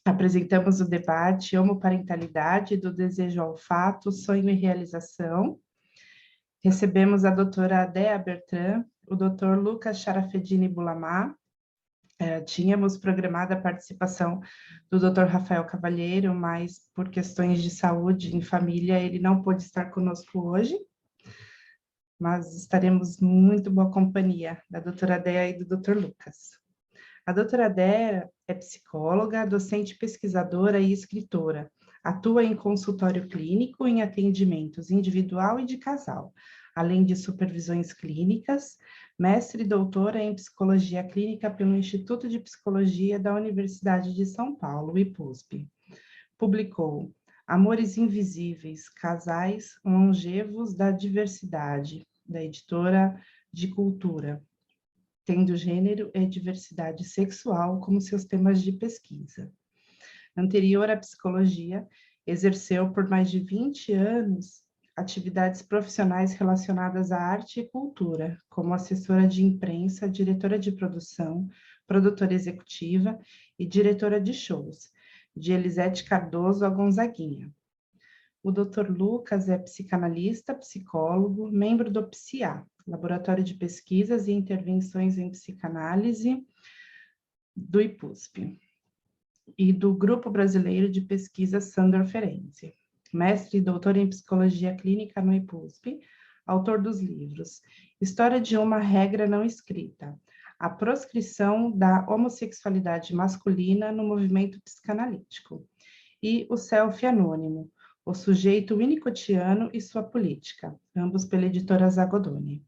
Apresentamos o debate Homoparentalidade do Desejo ao Fato, Sonho e Realização. Recebemos a doutora Dea Bertrand, o doutor Lucas Sharafedini Bulamá. Tínhamos programada a participação do doutor Rafael Cavalheiro, mas por questões de saúde em família, ele não pôde estar conosco hoje. Mas estaremos muito boa companhia da doutora Dea e do doutor Lucas. A doutora Dea é psicóloga, docente pesquisadora e escritora. Atua em consultório clínico em atendimentos individual e de casal, além de supervisões clínicas, mestre e doutora em psicologia clínica pelo Instituto de Psicologia da Universidade de São Paulo, IPUSP. Publicou Amores Invisíveis, Casais Longevos da Diversidade, da editora de Cultura, tendo gênero e diversidade sexual como seus temas de pesquisa. Anterior à psicologia, exerceu por mais de 20 anos atividades profissionais relacionadas à arte e cultura, como assessora de imprensa, diretora de produção, produtora executiva e diretora de shows, de Elisete Cardoso a Gonzaguinha. O Dr. Lucas é psicanalista, psicólogo, membro do PSIA, Laboratório de Pesquisas e Intervenções em Psicanálise do IPUSP, e do Grupo Brasileiro de Pesquisa Sandor Ferenczi. Mestre e doutor em Psicologia Clínica no IPUSP, autor dos livros História de uma Regra Não Escrita, A Proscrição da Homossexualidade Masculina no Movimento Psicanalítico, e O Selfie Anônimo, O Sujeito Winnicottiano e Sua Política, ambos pela editora Zagodoni.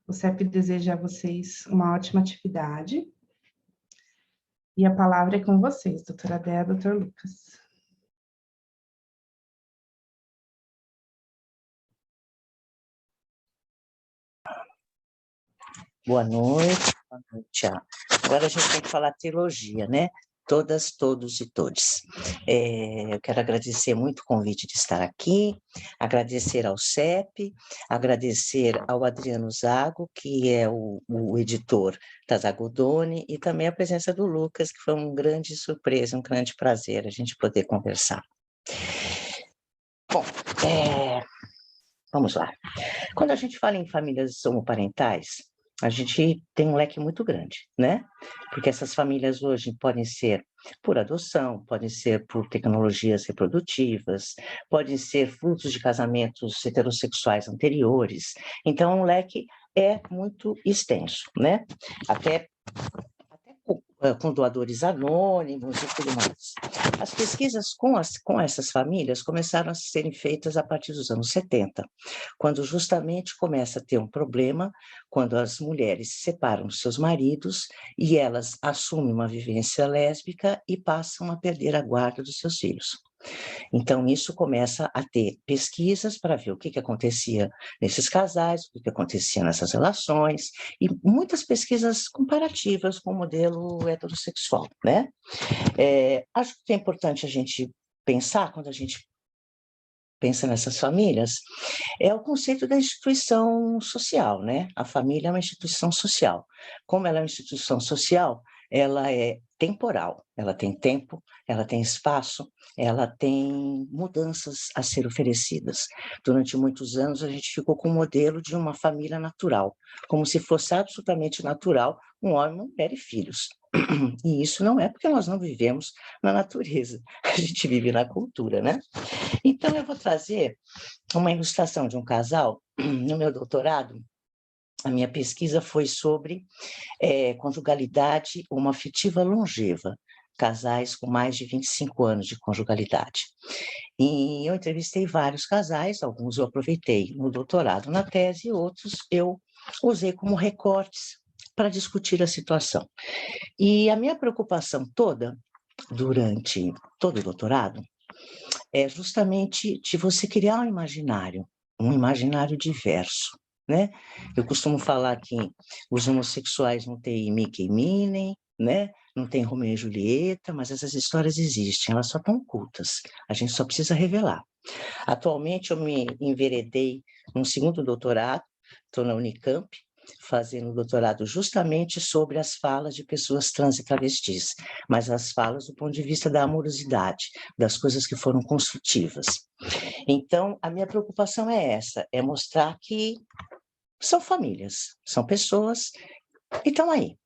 O CEP deseja a vocês uma ótima atividade. E a palavra é com vocês, doutora Dea, doutor Lucas. Boa noite. Agora a gente tem que falar teologia, né? Todas, todos e todes. Eu quero agradecer muito o convite de estar aqui, agradecer ao CEP, agradecer ao Adriano Zago, que é o editor da Zagodoni, e também a presença do Lucas, que foi uma grande surpresa, um grande prazer a gente poder conversar. Bom, vamos lá. Quando a gente fala em famílias homoparentais, a gente tem um leque muito grande, né? Porque essas famílias hoje podem ser por adoção, podem ser por tecnologias reprodutivas, podem ser frutos de casamentos heterossexuais anteriores. Então, o leque é muito extenso, né? Até com doadores anônimos e tudo mais. As pesquisas com essas famílias começaram a serem feitas a partir dos anos 70, quando justamente começa a ter um problema, quando as mulheres se separam dos seus maridos e elas assumem uma vivência lésbica e passam a perder a guarda dos seus filhos. Então, isso começa a ter pesquisas para ver o que acontecia nesses casais, o que acontecia nessas relações, e muitas pesquisas comparativas com o modelo heterossexual, né? Acho que é importante a gente pensar, quando a gente pensa nessas famílias, é o conceito da instituição social, né? A família é uma instituição social. Como ela é uma instituição social, ela é temporal, ela tem tempo, ela tem espaço, ela tem mudanças a ser oferecidas. Durante muitos anos, a gente ficou com o modelo de uma família natural, como se fosse absolutamente natural um homem, uma mulher e filhos. E isso não é porque nós não vivemos na natureza, a gente vive na cultura, né? Então, eu vou trazer uma ilustração de um casal. No meu doutorado, a minha pesquisa foi sobre conjugalidade homoafetiva longeva, casais com mais de 25 anos de conjugalidade. E eu entrevistei vários casais, alguns eu aproveitei no doutorado, na tese, outros eu usei como recortes para discutir a situação. E a minha preocupação toda, durante todo o doutorado, é justamente de você criar um imaginário diverso, né? Eu costumo falar que os homossexuais não têm Mickey e Minnie, né? Não tem Romeu e Julieta, mas essas histórias existem, elas só estão ocultas, a gente só precisa revelar. Atualmente eu me enveredei num segundo doutorado, estou na Unicamp, fazendo doutorado justamente sobre as falas de pessoas trans e travestis, mas as falas do ponto de vista da amorosidade, das coisas que foram construtivas. Então, a minha preocupação é essa, é mostrar que são famílias, são pessoas e estão aí.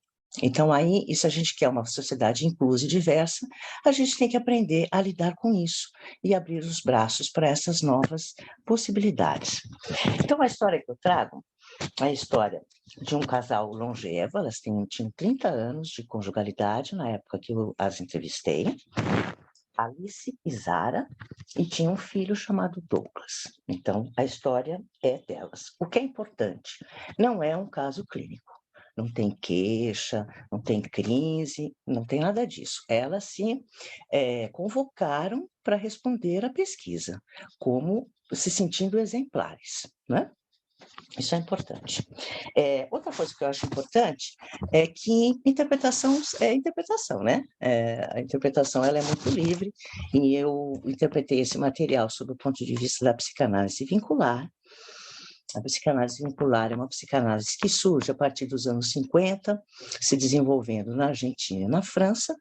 Então, aí, e se a gente quer uma sociedade inclusa e diversa, a gente tem que aprender a lidar com isso e abrir os braços para essas novas possibilidades. Então, a história que eu trago é a história de um casal longevo, elas tinham 30 anos de conjugalidade na época que eu as entrevistei, Alice e Zara, e tinha um filho chamado Douglas. Então, a história é delas. O que é importante, não é um caso clínico. Não tem queixa, não tem crise, não tem nada disso. Elas se convocaram para responder à pesquisa, como se sentindo exemplares, né? Isso é importante. Outra coisa que eu acho importante é que interpretação é interpretação, né? A interpretação ela é muito livre, e eu interpretei esse material sob o ponto de vista da psicanálise vincular. A psicanálise vincular é uma psicanálise que surge a partir dos anos 50, se desenvolvendo na Argentina e na França,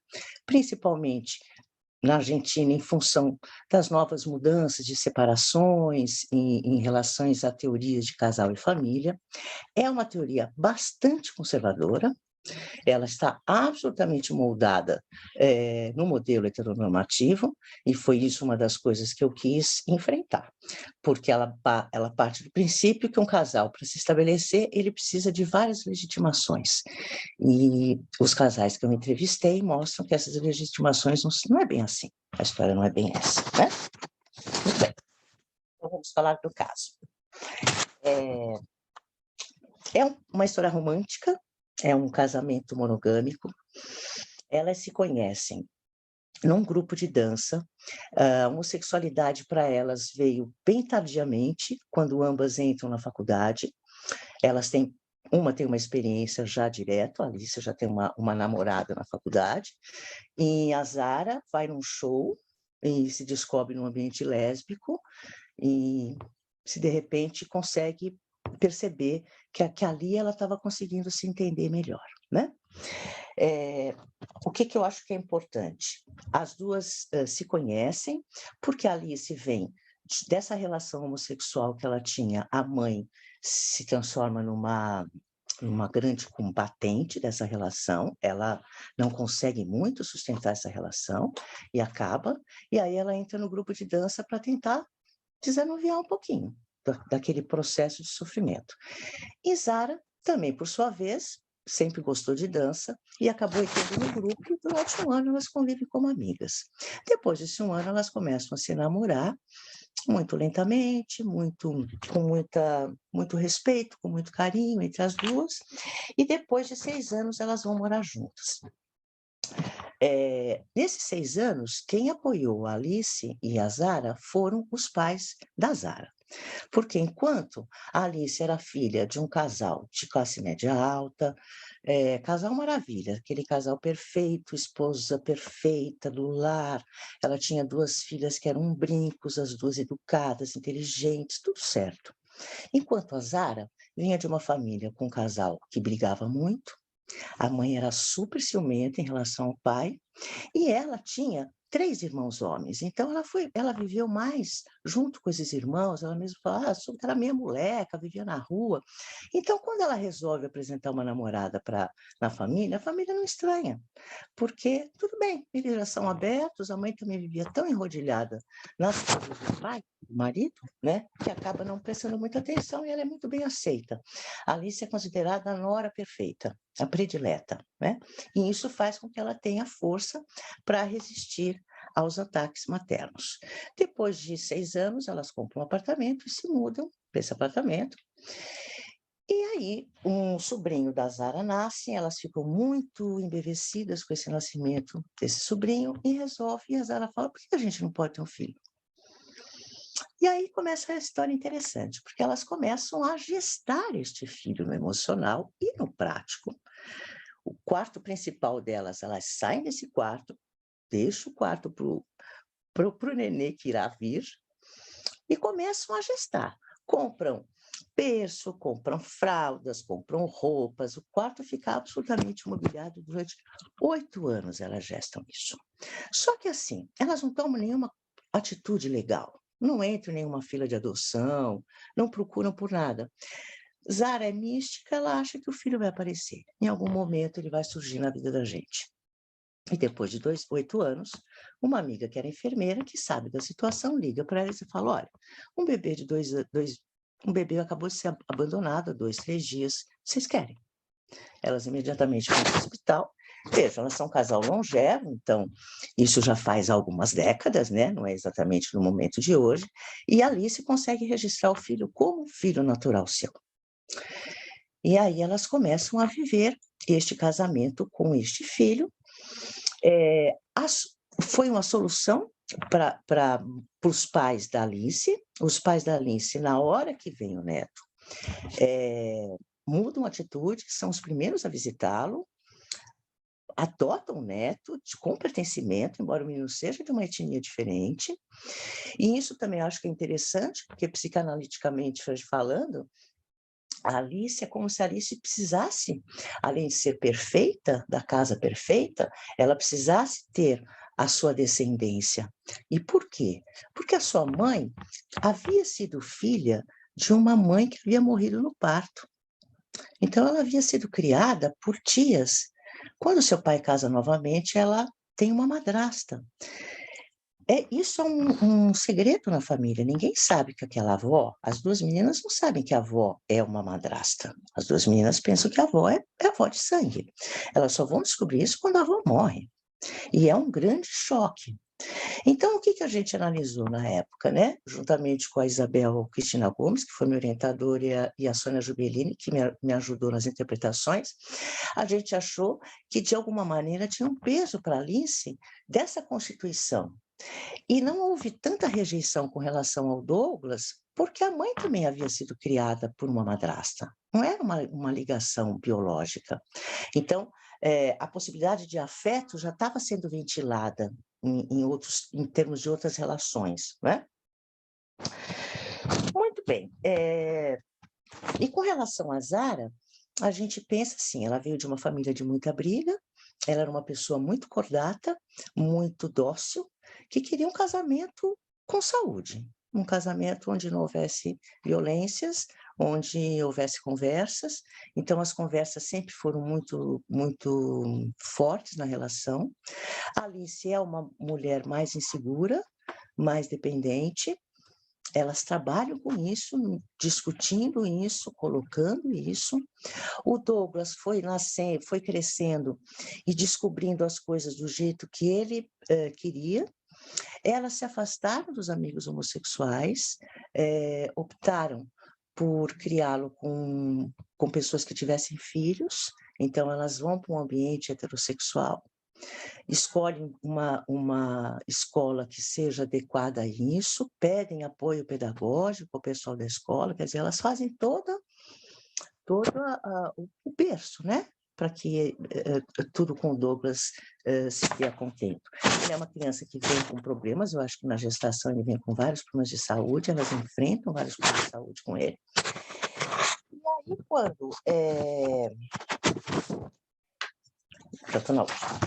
principalmente na Argentina em função das novas mudanças de separações em relações a teorias de casal e família. É uma teoria bastante conservadora, ela está absolutamente moldada no modelo heteronormativo, e foi isso uma das coisas que eu quis enfrentar, porque ela parte do princípio que um casal, para se estabelecer, ele precisa de várias legitimações, e os casais que eu entrevistei mostram que essas legitimações não é bem assim, a história não é bem essa, né? Muito bem, então vamos falar do caso. É uma história romântica, é um casamento monogâmico, elas se conhecem num grupo de dança, a homossexualidade para elas veio bem tardiamente, quando ambas entram na faculdade, uma tem uma experiência já direto, a Alice já tem uma namorada na faculdade, e a Zara vai num show e se descobre num ambiente lésbico, e se de repente consegue perceber que ali ela estava conseguindo se entender melhor, né? O que eu acho que é importante? As duas se conhecem, porque a Alice vem dessa relação homossexual que ela tinha, a mãe se transforma numa grande combatente dessa relação, ela não consegue muito sustentar essa relação e acaba, e aí ela entra no grupo de dança para tentar desanuviar um pouquinho daquele processo de sofrimento. E Zara, também por sua vez, sempre gostou de dança e acabou entrando no grupo, e durante um ano elas convivem como amigas. Depois desse um ano, elas começam a se namorar, muito lentamente, muito respeito, com muito carinho entre as duas, e depois de 6 anos elas vão morar juntas. Nesses 6 anos, quem apoiou a Alice e a Zara foram os pais da Zara. Porque enquanto a Alice era filha de um casal de classe média alta, casal maravilha, aquele casal perfeito, esposa perfeita, do lar, ela tinha 2 filhas que eram brincos, as 2 educadas, inteligentes, tudo certo. Enquanto a Zara vinha de uma família com um casal que brigava muito, a mãe era super ciumenta em relação ao pai, e ela tinha 3 irmãos homens, então ela viveu mais junto com esses irmãos, ela mesma fala, era meia moleca, vivia na rua. Então, quando ela resolve apresentar uma namorada na família, a família não estranha, porque, tudo bem, eles já são abertos, a mãe também vivia tão enrodilhada nas coisas do pai, do marido, né, que acaba não prestando muita atenção, e ela é muito bem aceita. A Alice é considerada a nora perfeita, a predileta, né? E isso faz com que ela tenha força para resistir aos ataques maternos. Depois de 6 anos, elas compram um apartamento e se mudam para esse apartamento. E aí, um sobrinho da Zara nasce, elas ficam muito embevecidas com esse nascimento desse sobrinho e a Zara fala, por que a gente não pode ter um filho? E aí começa a história interessante, porque elas começam a gestar este filho no emocional e no prático. O quarto principal delas, elas saem desse quarto, deixam o quarto para o nenê que irá vir e começam a gestar. Compram berço, compram fraldas, compram roupas, o quarto fica absolutamente mobiliado durante 8 anos, elas gestam isso. Só que assim, elas não tomam nenhuma atitude legal, não entram em nenhuma fila de adoção, não procuram por nada. Zara é mística, ela acha que o filho vai aparecer. Em algum momento ele vai surgir na vida da gente. E depois de 8 anos, uma amiga que era enfermeira, que sabe da situação, liga para ela e fala: olha, um bebê de um bebê acabou de ser abandonado há 2, 3 dias, vocês querem? Elas imediatamente vão para o hospital. Vejam, elas são um casal longevo, então isso já faz algumas décadas, né? Não é exatamente no momento de hoje. E a Alice consegue registrar o filho como filho natural seu. E aí elas começam a viver este casamento com este filho. Foi uma solução para os pais da Alice. Os pais da Alice, na hora que vem o neto, mudam atitude, são os primeiros a visitá-lo, adotam o neto com pertencimento, embora o menino seja de uma etnia diferente. E isso também acho que é interessante, porque psicanaliticamente falando, a Alice é como se a Alice precisasse, além de ser perfeita, da casa perfeita, ela precisasse ter a sua descendência. E por quê? Porque a sua mãe havia sido filha de uma mãe que havia morrido no parto. Então, ela havia sido criada por tias. Quando seu pai casa novamente, ela tem uma madrasta. Isso é um segredo na família. Ninguém sabe que aquela avó, as 2 meninas não sabem que a avó é uma madrasta. As 2 meninas pensam que a avó é avó de sangue. Elas só vão descobrir isso quando a avó morre. E é um grande choque. Então, o que a gente analisou na época, né? Juntamente com a Isabel Cristina Gomes, que foi minha orientadora, e a Sônia Jubelini, que me ajudou nas interpretações, a gente achou que, de alguma maneira, tinha um peso para a Alice dessa constituição. E não houve tanta rejeição com relação ao Douglas, porque a mãe também havia sido criada por uma madrasta. Não era uma ligação biológica. Então, a possibilidade de afeto já estava sendo ventilada em termos de outras relações, né? Muito bem. E com relação a Zara, a gente pensa assim, ela veio de uma família de muita briga, ela era uma pessoa muito cordata, muito dócil, que queria um casamento com saúde, um casamento onde não houvesse violências, onde houvesse conversas. Então, as conversas sempre foram muito, muito fortes na relação. A Alice é uma mulher mais insegura, mais dependente. Elas trabalham com isso, discutindo isso, colocando isso. O Douglas foi nascendo, foi crescendo e descobrindo as coisas do jeito que ele queria. Elas se afastaram dos amigos homossexuais, optaram por criá-lo com pessoas que tivessem filhos, então elas vão para um ambiente heterossexual, escolhem uma escola que seja adequada a isso, pedem apoio pedagógico ao pessoal da escola, quer dizer, elas fazem todo o berço, né? Para que tudo com o Douglas se tenha contento. Ele é uma criança que vem com problemas, eu acho que na gestação ele vem com vários problemas de saúde, elas enfrentam vários problemas de saúde com ele. E aí, quando... Já estou na última.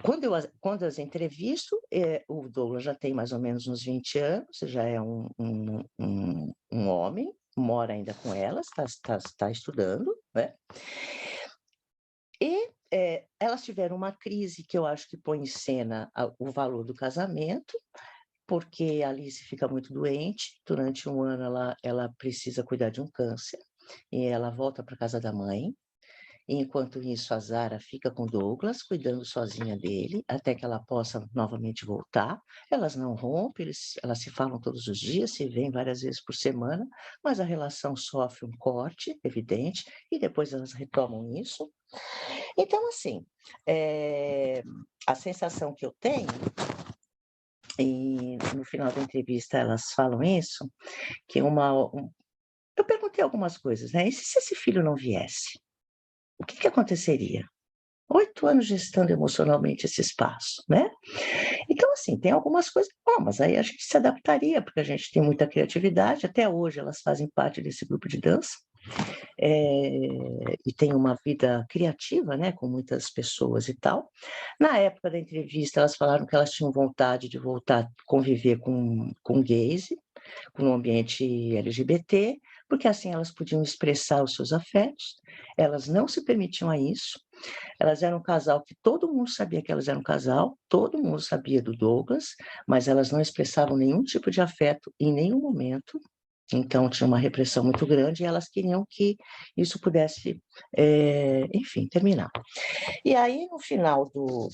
Quando eu as entrevisto, o Douglas já tem mais ou menos uns 20 anos, já é um homem, mora ainda com elas, está estudando, né? E elas tiveram uma crise que eu acho que põe em cena o valor do casamento, porque a Alice fica muito doente, durante um ano ela precisa cuidar de um câncer, e ela volta para a casa da mãe. Enquanto isso, a Zara fica com o Douglas, cuidando sozinha dele, até que ela possa novamente voltar. Elas não rompem, elas se falam todos os dias, se veem várias vezes por semana, mas a relação sofre um corte, evidente, e depois elas retomam isso. Então, assim, a sensação que eu tenho, e no final da entrevista elas falam isso, que eu perguntei algumas coisas, né? E se esse filho não viesse? O que aconteceria? 8 anos gestando emocionalmente esse espaço, né? Então, assim, tem algumas coisas, mas aí a gente se adaptaria, porque a gente tem muita criatividade, até hoje elas fazem parte desse grupo de dança, e tem uma vida criativa, né, com muitas pessoas e tal. Na época da entrevista, elas falaram que elas tinham vontade de voltar a conviver com gays, com um ambiente LGBT, porque assim elas podiam expressar os seus afetos, elas não se permitiam a isso, elas eram um casal que todo mundo sabia que elas eram um casal, todo mundo sabia do Douglas, mas elas não expressavam nenhum tipo de afeto em nenhum momento, então tinha uma repressão muito grande e elas queriam que isso pudesse, enfim, terminar. E aí, no final do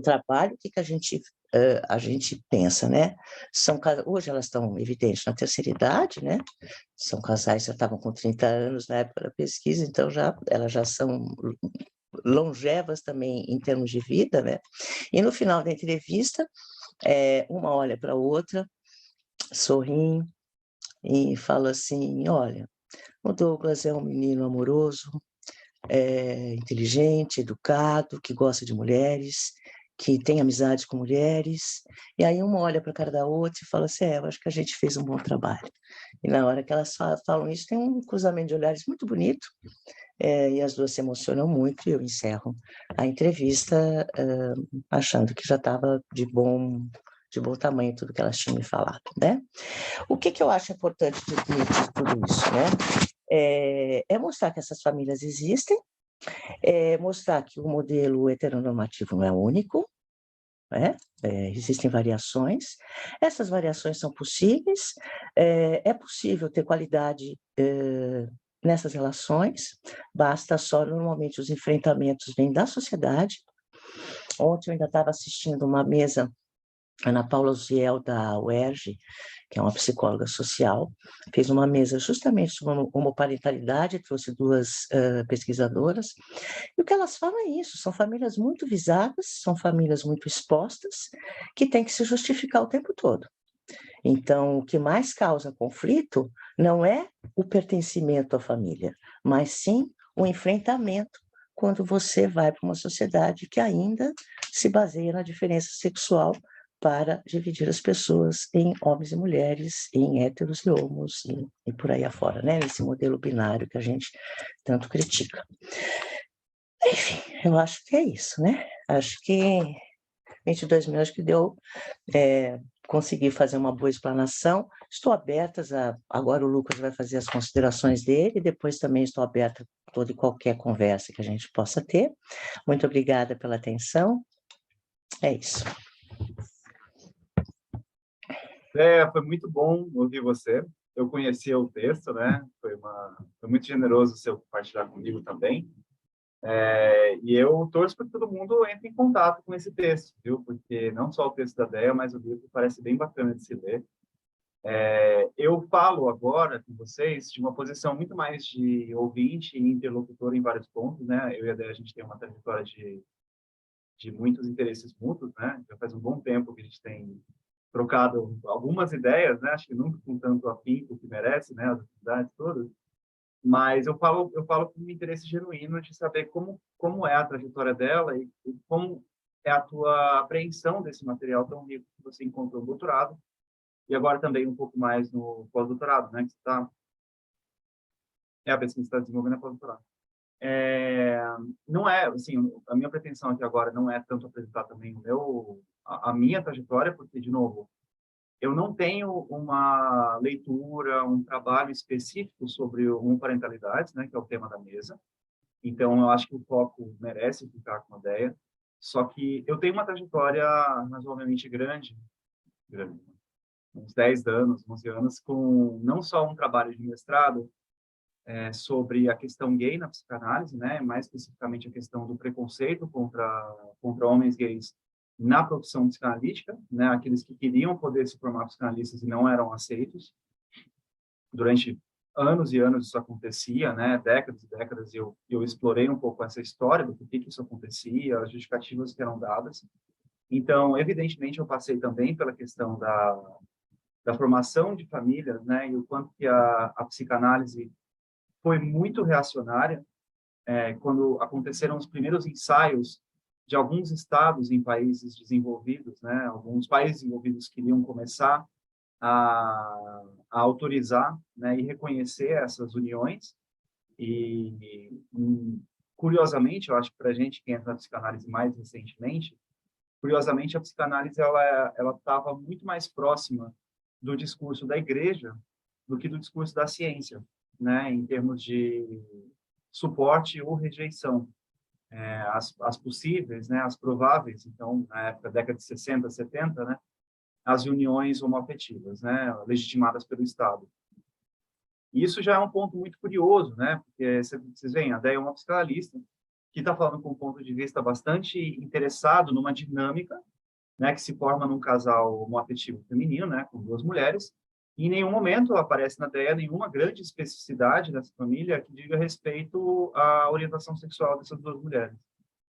trabalho, o que a gente pensa, né? Hoje elas estão, evidente, na terceira idade, né? São casais, já estavam com 30 anos na época da pesquisa, então elas já são longevas também em termos de vida, né? E no final da entrevista, uma olha para a outra, sorri e fala assim, olha, o Douglas é um menino amoroso, inteligente, educado, que gosta de mulheres, que tem amizade com mulheres, e aí uma olha para a cara da outra e fala assim, eu acho que a gente fez um bom trabalho. E na hora que elas falam isso, tem um cruzamento de olhares muito bonito, e as duas se emocionam muito, e eu encerro a entrevista achando que já estava de bom tamanho tudo que elas tinham me falado, né? O que eu acho importante de tudo isso, né? É mostrar que essas famílias existem, mostrar que o modelo heteronormativo não é único, né? Existem variações, essas variações são possíveis, é possível ter qualidade nessas relações, basta só, normalmente, os enfrentamentos vêm da sociedade. Ontem eu ainda estava assistindo uma mesa, Ana Paula Ziel, da UERJ, que é uma psicóloga social, fez uma mesa justamente sobre homoparentalidade, trouxe duas pesquisadoras, e o que elas falam é isso, são famílias muito visadas, são famílias muito expostas, que têm que se justificar o tempo todo. Então, o que mais causa conflito não é o pertencimento à família, mas sim o enfrentamento quando você vai para uma sociedade que ainda se baseia na diferença sexual para dividir as pessoas em homens e mulheres, em héteros e homos, e por aí afora, né? Esse modelo binário que a gente tanto critica. Enfim, eu acho que é isso, né? Acho que 22 mil, acho que deu, consegui fazer uma boa explanação. Estou aberta, agora o Lucas vai fazer as considerações dele, depois também estou aberta a toda e qualquer conversa que a gente possa ter. Muito obrigada pela atenção. É isso. Foi muito bom ouvir você. Eu conhecia o texto, né? Foi muito generoso você compartilhar comigo também. E eu torço para que todo mundo entre em contato com esse texto, viu? Porque não só o texto da Déia, mas o livro parece bem bacana de se ler. Eu falo agora com vocês de uma posição muito mais de ouvinte e interlocutor em vários pontos, né? Eu e a Déia, a gente tem uma trajetória de muitos interesses mútuos, né? Já faz um bom tempo que a gente tem trocado algumas ideias, né? Acho que nunca com tanto afinco que merece, né? As atividades todas. Mas eu falo com um interesse genuíno de saber como é a trajetória dela e como é a tua apreensão desse material tão rico que você encontrou no doutorado e agora também um pouco mais no pós-doutorado, né? Que está a pesquisa que está desenvolvendo a pós-doutorado. Não é, assim, a minha pretensão aqui agora não é tanto apresentar também a minha trajetória, porque, de novo, eu não tenho uma leitura, um trabalho específico sobre homoparentalidade, né, que é o tema da mesa. Então, eu acho que o foco merece ficar com a ideia. Só que eu tenho uma trajetória razoavelmente grande, uns 10 anos, 11 anos, com não só um trabalho de mestrado sobre a questão gay na psicanálise, né, mais especificamente a questão do preconceito contra homens gays na profissão psicanalítica, né, aqueles que queriam poder se formar psicanalistas e não eram aceitos. Durante anos e anos isso acontecia, né, décadas e décadas, eu explorei um pouco essa história do porquê que isso acontecia, as justificativas que eram dadas. Então, evidentemente, eu passei também pela questão da formação de famílias, né, e o quanto que a psicanálise foi muito reacionária quando aconteceram os primeiros ensaios de alguns estados em países desenvolvidos, né? Alguns países desenvolvidos queriam começar a autorizar, né, e reconhecer essas uniões. Curiosamente, eu acho que para a gente que entra na psicanálise mais recentemente, curiosamente, a psicanálise ela estava muito mais próxima do discurso da igreja do que do discurso da ciência, né, em termos de suporte ou rejeição. As possíveis, né, as prováveis, então, na época, década de 60, 70, né, as uniões homoafetivas, né, legitimadas pelo Estado. E isso já é um ponto muito curioso, né, porque vocês veem, a Déia é uma psicanalista que está falando com um ponto de vista bastante interessado numa dinâmica, né, que se forma num casal homoafetivo feminino, né, com duas mulheres, e em nenhum momento aparece na Déia nenhuma grande especificidade dessa família que diga respeito à orientação sexual dessas duas mulheres,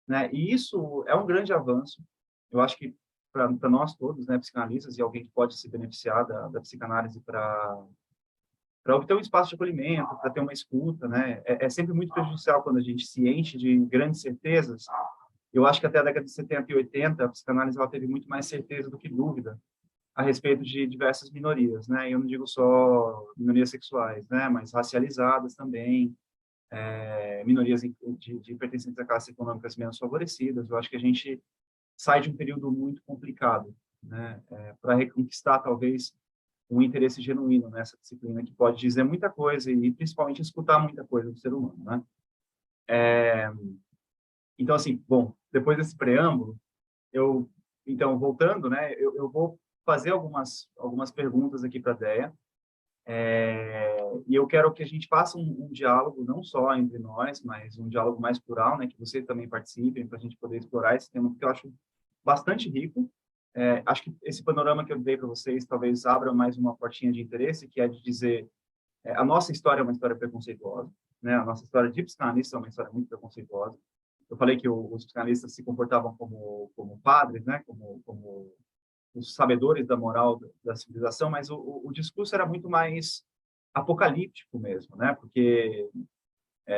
né? E isso é um grande avanço. Eu acho que para nós todos, né, psicanalistas, e alguém que pode se beneficiar da psicanálise para obter um espaço de acolhimento, para ter uma escuta, né? É sempre muito prejudicial quando a gente se enche de grandes certezas. Eu acho que até a década de 70 e 80, a psicanálise ela teve muito mais certeza do que dúvida a respeito de diversas minorias, né? Eu não digo só minorias sexuais, né? Mas racializadas também, minorias de pertencentes a classes econômicas menos favorecidas. Eu acho que a gente sai de um período muito complicado, né? Para reconquistar, talvez, um interesse genuíno nessa disciplina que pode dizer muita coisa e principalmente escutar muita coisa do ser humano, né? Então, assim, bom, depois desse preâmbulo, então, voltando, né, eu vou fazer algumas perguntas aqui para a Déia, e eu quero que a gente faça um diálogo, não só entre nós, mas um diálogo mais plural, né, que você também participe, para a gente poder explorar esse tema, que eu acho bastante rico. Acho que esse panorama que eu dei para vocês talvez abra mais uma portinha de interesse, que é de dizer a nossa história é uma história preconceituosa, né? A nossa história de psicanalista é uma história muito preconceituosa. Eu falei que os psicanalistas se comportavam como padres, né? Como os sabedores da moral da civilização, mas o discurso era muito mais apocalíptico mesmo, né? Porque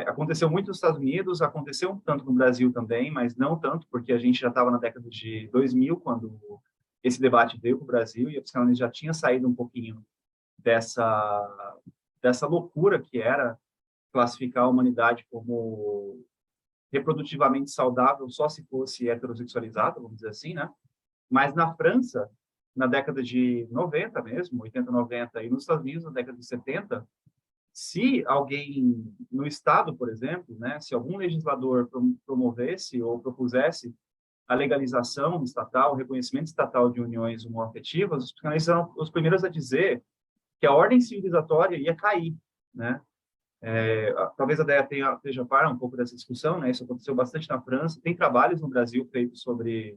aconteceu muito nos Estados Unidos, aconteceu um tanto no Brasil também, mas não tanto, porque a gente já estava na década de 2000, quando esse debate veio para o Brasil, e a psicanálise já tinha saído um pouquinho dessa loucura que era classificar a humanidade como reprodutivamente saudável só se fosse heterossexualizada, vamos dizer assim, né? Mas na França, na década de 90 mesmo, 80, 90, e nos Estados Unidos, na década de 70, se alguém no Estado, por exemplo, né, se algum legislador promovesse ou propusesse a legalização estatal, o reconhecimento estatal de uniões homoafetivas, os psicanalistas eram os primeiros a dizer que a ordem civilizatória ia cair, né? Talvez a Déia esteja par um pouco dessa discussão, né? Isso aconteceu bastante na França. Tem trabalhos no Brasil feitos sobre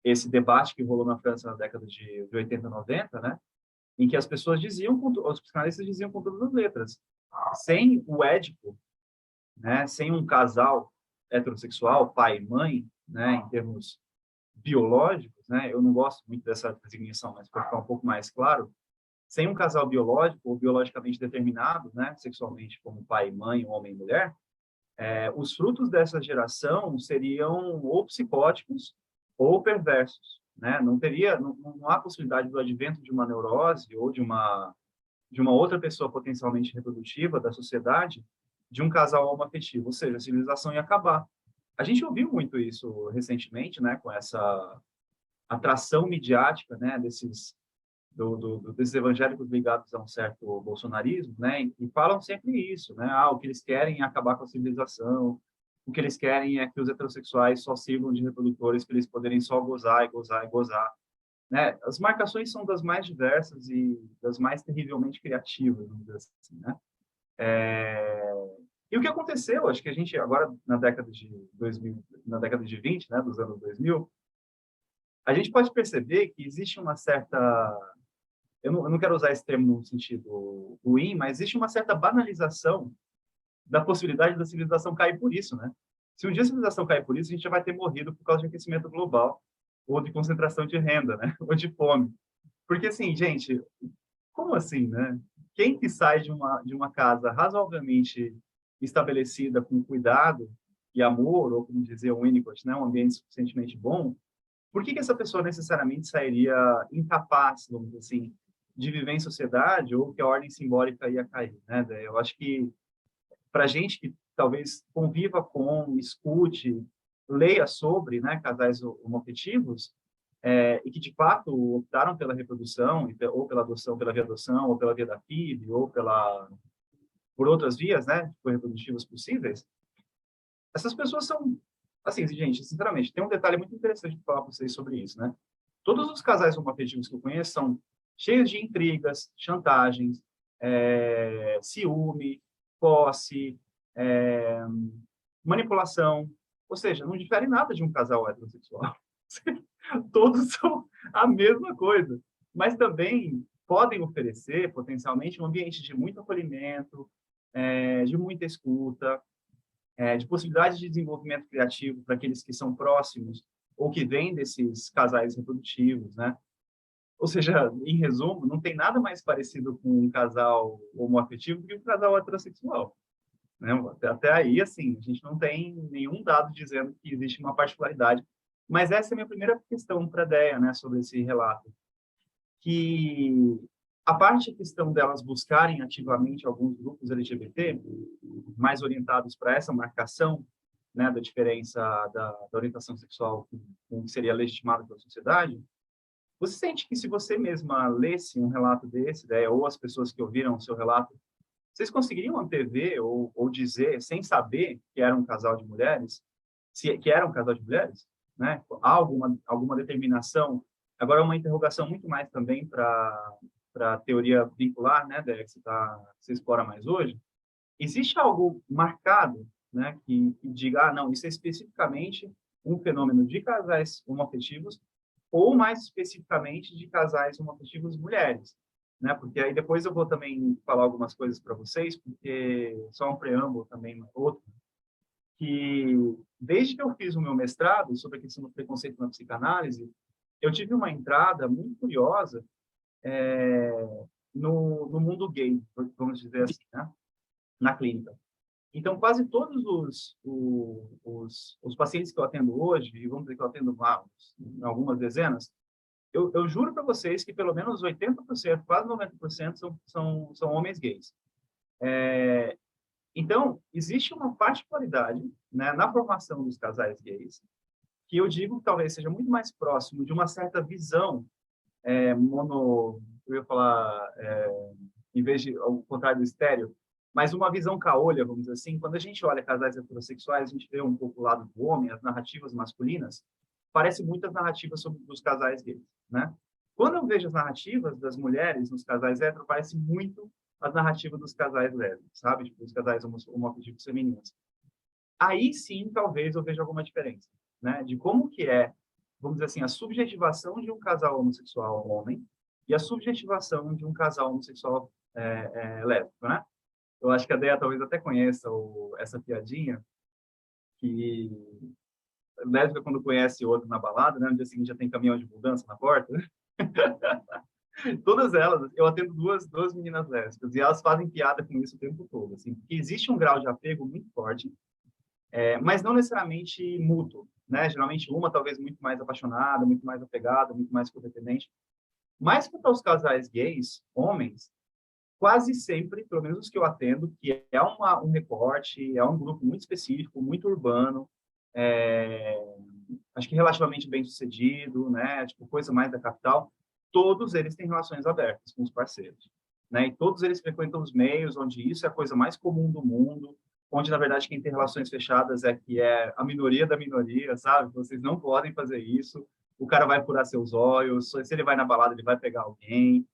esse debate que rolou na França na década de 80, 90, né? Em que as pessoas diziam, os psicanalistas diziam com todas as letras, sem o Édipo, né? Sem um casal heterossexual, pai e mãe, né? Em termos biológicos, né? Eu não gosto muito dessa designação, mas para ficar um pouco mais claro, sem um casal biológico ou biologicamente determinado, né, sexualmente como pai e mãe, homem e mulher, os frutos dessa geração seriam ou psicóticos ou perversos, né? Não há possibilidade do advento de uma neurose ou de uma outra pessoa potencialmente reprodutiva da sociedade de um casal homoafetivo, ou seja, a civilização ia acabar. A gente ouviu muito isso recentemente, né, com essa atração midiática, né, desses evangélicos ligados a um certo bolsonarismo, né? E falam sempre isso, né? O que eles querem é acabar com a civilização, o que eles querem é que os heterossexuais só sirvam de reprodutores para eles poderem só gozar e gozar e gozar, né? As marcações são das mais diversas e das mais terrivelmente criativas, vamos dizer assim, né? E o que aconteceu, acho que a gente agora na década de 2000, na década de 20, né, dos anos 2000, a gente pode perceber que existe uma certa eu não quero usar esse termo no sentido ruim, mas existe uma certa banalização da possibilidade da civilização cair por isso, né? Se um dia a civilização cair por isso, a gente já vai ter morrido por causa de aquecimento global, ou de concentração de renda, né? Ou de fome. Porque, assim, gente, como assim, né? Quem que sai de uma casa razoavelmente estabelecida com cuidado e amor, ou como dizia o Winnicott, né, um ambiente suficientemente bom, por que essa pessoa necessariamente sairia incapaz, vamos dizer assim, de viver em sociedade, ou que a ordem simbólica ia cair, né? Eu acho que, para a gente que talvez conviva com, escute, leia sobre, né, casais homoafetivos, e que, de fato, optaram pela reprodução, ou pela adoção, pela via adoção, ou pela via da FIV, ou por outras vias, né, tipo, reprodutivas possíveis, essas pessoas são, assim, gente, sinceramente, tem um detalhe muito interessante de falar para vocês sobre isso, né? Todos os casais homoafetivos que eu conheço são cheios de intrigas, chantagens, ciúme, posse, manipulação, ou seja, não difere nada de um casal heterossexual. Todos são a mesma coisa, mas também podem oferecer, potencialmente, um ambiente de muito acolhimento, de muita escuta, de possibilidade de desenvolvimento criativo para aqueles que são próximos ou que vêm desses casais reprodutivos, né? Ou seja, em resumo, não tem nada mais parecido com um casal homoafetivo que um casal heterossexual, né? Até aí, assim, a gente não tem nenhum dado dizendo que existe uma particularidade. Mas essa é a minha primeira questão para a Déia, né, sobre esse relato. Que a parte da questão delas buscarem ativamente alguns grupos LGBT, mais orientados para essa marcação, né, da diferença da orientação sexual com o que seria legitimado pela sociedade, você sente que se você mesma lesse um relato desse, né, ou as pessoas que ouviram o seu relato, vocês conseguiriam antever ou dizer, sem saber que era um casal de mulheres, que era um casal de mulheres? Né? Há alguma determinação? Agora, uma interrogação muito mais também para a teoria vincular, né, que você explora mais hoje. Existe algo marcado, né, que diga, não, isso é especificamente um fenômeno de casais homoafetivos ou, mais especificamente, de casais homoafetivos mulheres? Né? Porque aí depois eu vou também falar algumas coisas para vocês, porque só um preâmbulo também, outro, que desde que eu fiz o meu mestrado sobre a questão do preconceito na psicanálise, eu tive uma entrada muito curiosa no mundo gay, vamos dizer assim, né? Na clínica. Então, quase todos os pacientes que eu atendo hoje, e vamos dizer que eu atendo algumas dezenas, eu juro para vocês que pelo menos 80%, quase 90% são homens gays. Então, existe uma particularidade, né, na formação dos casais gays, que eu digo que talvez seja muito mais próximo de uma certa visão eu ia falar, em vez de, ao contrário do estéreo, mas uma visão caolha, vamos dizer assim. Quando a gente olha casais heterossexuais, a gente vê um pouco o lado do homem, as narrativas masculinas, parece muito as narrativas dos casais gays, né? Quando eu vejo as narrativas das mulheres nos casais héteros, parece muito as narrativas dos casais lésbicos, sabe? Tipo, os casais homoafetivos femininos. Aí sim, talvez eu veja alguma diferença, né? De como que é, vamos dizer assim, a subjetivação de um casal homossexual homem e a subjetivação de um casal homossexual lésbico, né? Eu acho que a Déia talvez até conheça essa piadinha, que lésbica quando conhece outro na balada, né? No dia seguinte já tem caminhão de mudança na porta, né? Todas elas, eu atendo duas meninas lésbicas, e elas fazem piada com isso o tempo todo, assim, porque existe um grau de apego muito forte, mas não necessariamente mútuo, né? Geralmente uma talvez muito mais apaixonada, muito mais apegada, muito mais codependente. Mas quanto aos casais gays, homens, quase sempre, pelo menos os que eu atendo, que é um recorte, é um grupo muito específico, muito urbano, acho que relativamente bem sucedido, né? Tipo, coisa mais da capital, todos eles têm relações abertas com os parceiros, né? E todos eles frequentam os meios onde isso é a coisa mais comum do mundo, onde, na verdade, quem tem relações fechadas é a minoria da minoria, sabe? Vocês não podem fazer isso, o cara vai furar seus olhos, se ele vai na balada, ele vai pegar alguém.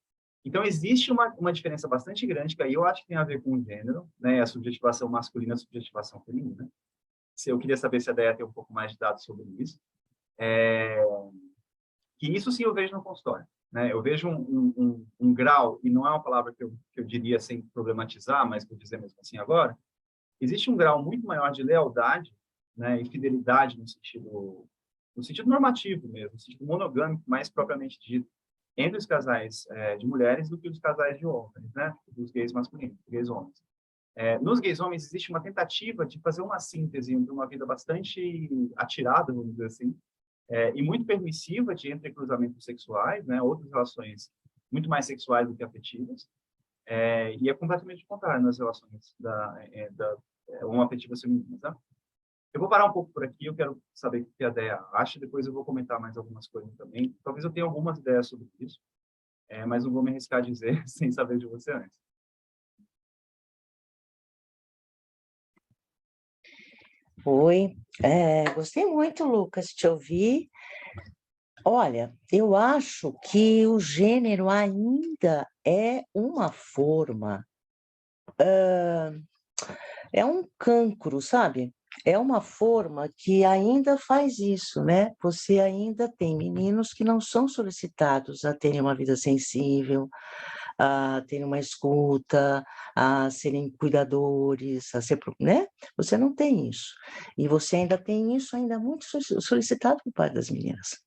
Então, existe uma diferença bastante grande, que aí eu acho que tem a ver com o gênero, né? A subjetivação masculina e a subjetivação feminina. Eu queria saber se a Déia tem um pouco mais de dados sobre isso. Que isso sim eu vejo no consultório, né? Eu vejo um grau, e não é uma palavra que eu diria sem problematizar, mas vou dizer mesmo assim agora, existe um grau muito maior de lealdade, né, e fidelidade no sentido normativo mesmo, no sentido monogâmico, mais propriamente dito, entre os casais de mulheres do que os casais de homens, né? Dos gays masculinos, dos gays homens. Nos gays homens existe uma tentativa de fazer uma síntese entre uma vida bastante atirada, vamos dizer assim, e muito permissiva de entrecruzamentos sexuais, né, outras relações muito mais sexuais do que afetivas, e é completamente contrário nas relações homoafetivas femininas, tá? Eu vou parar um pouco por aqui, eu quero saber o que a Déa acha, depois eu vou comentar mais algumas coisas também. Talvez eu tenha algumas ideias sobre isso, mas não vou me arriscar a dizer sem saber de você antes. Oi, gostei muito, Lucas, de te ouvir. Olha, eu acho que o gênero ainda é uma forma, é um cancro, sabe? É uma forma que ainda faz isso, né? Você ainda tem meninos que não são solicitados a terem uma vida sensível, a terem uma escuta, a serem cuidadores, né? Você não tem isso. E você ainda tem isso ainda muito solicitado por parte das meninas.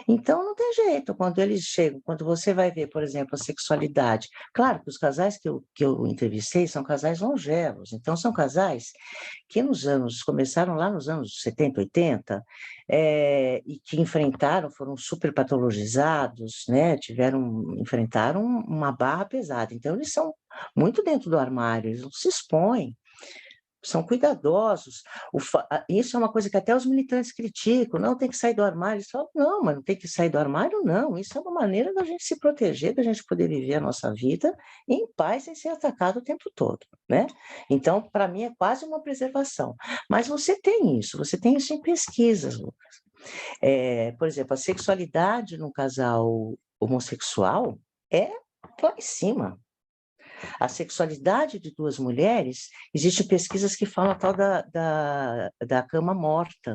Então, não tem jeito, quando eles chegam, quando você vai ver, por exemplo, a sexualidade. Claro que os casais que eu entrevistei são casais longevos, então são casais que começaram lá nos anos 70, 80, e que foram super patologizados, né? Enfrentaram uma barra pesada. Então, eles são muito dentro do armário, eles não se expõem, são cuidadosos. Isso é uma coisa que até os militantes criticam, não tem que sair do armário. Eles falam, não, mas não tem que sair do armário, não. Isso é uma maneira da gente se proteger, da gente poder viver a nossa vida em paz, sem ser atacado o tempo todo, né? Então, para mim, é quase uma preservação. Mas você tem isso em pesquisas, Lucas. Por exemplo, a sexualidade no casal homossexual é lá em cima. A sexualidade de duas mulheres, existem pesquisas que falam a tal da cama morta,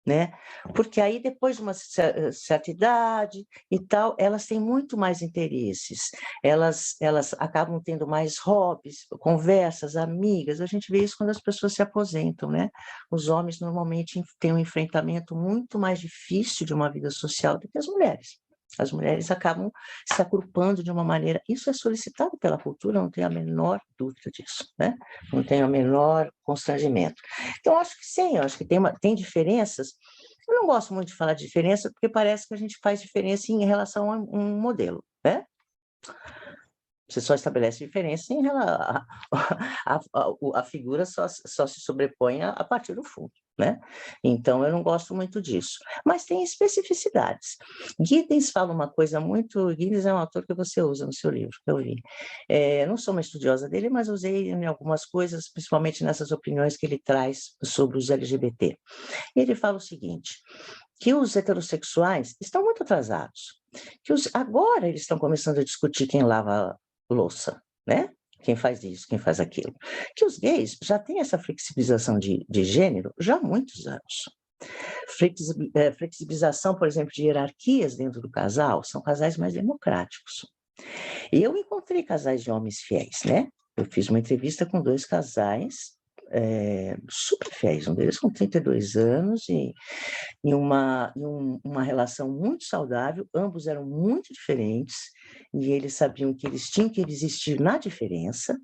né? Porque aí, depois de uma certa idade e tal, elas têm muito mais interesses, elas acabam tendo mais hobbies, conversas, amigas. A gente vê isso quando as pessoas se aposentam, né? Os homens normalmente têm um enfrentamento muito mais difícil de uma vida social do que as mulheres. As mulheres acabam se agrupando de uma maneira. Isso é solicitado pela cultura, não tenho a menor dúvida disso, né? Não tenho o menor constrangimento. Então, acho que sim, acho que tem diferenças. Eu não gosto muito de falar de diferença, porque parece que a gente faz diferença em relação a um modelo, né? Você só estabelece diferença em relação a figura só se sobrepõe a partir do fundo, né? Então, eu não gosto muito disso. Mas tem especificidades. Giddens fala uma coisa muito... Giddens é um autor que você usa no seu livro, que eu vi. Não sou uma estudiosa dele, mas usei em algumas coisas, principalmente nessas opiniões que ele traz sobre os LGBT. Ele fala o seguinte, que os heterossexuais estão muito atrasados, que agora eles estão começando a discutir quem lava louça, né? Quem faz isso, quem faz aquilo. Que os gays já têm essa flexibilização de gênero já há muitos anos. Flexibilização, por exemplo, de hierarquias dentro do casal, são casais mais democráticos. Eu encontrei casais de homens fiéis, né? Eu fiz uma entrevista com 2 casais super fiéis, um deles com 32 anos e uma relação muito saudável, ambos eram muito diferentes e eles sabiam que eles tinham que existir na diferença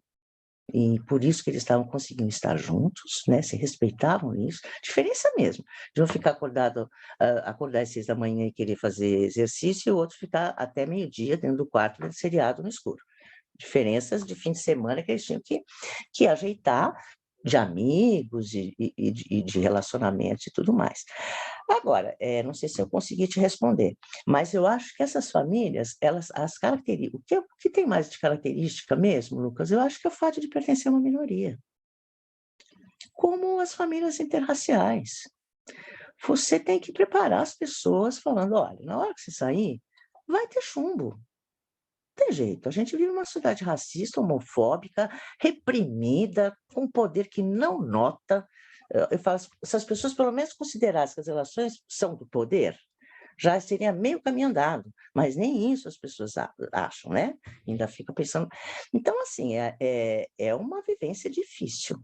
e por isso que eles estavam conseguindo estar juntos, né? Se respeitavam isso, diferença mesmo, de um ficar acordar às 6 da manhã e querer fazer exercício e o outro ficar até meio-dia dentro do quarto de seriado no escuro. Diferenças de fim de semana que eles tinham que ajeitar, de amigos e de relacionamentos e tudo mais. Agora, não sei se eu consegui te responder, mas eu acho que essas famílias, as características, o que tem mais de característica mesmo, Lucas? Eu acho que é o fato de pertencer a uma minoria. Como as famílias interraciais. Você tem que preparar as pessoas falando, olha, na hora que você sair, vai ter chumbo. Tem jeito, a gente vive uma sociedade racista, homofóbica, reprimida, com um poder que não nota. Eu falo, se as pessoas pelo menos considerassem que as relações são do poder, já seria meio caminho andado, mas nem isso as pessoas acham, né? Ainda ficam pensando. Então, assim, é uma vivência difícil.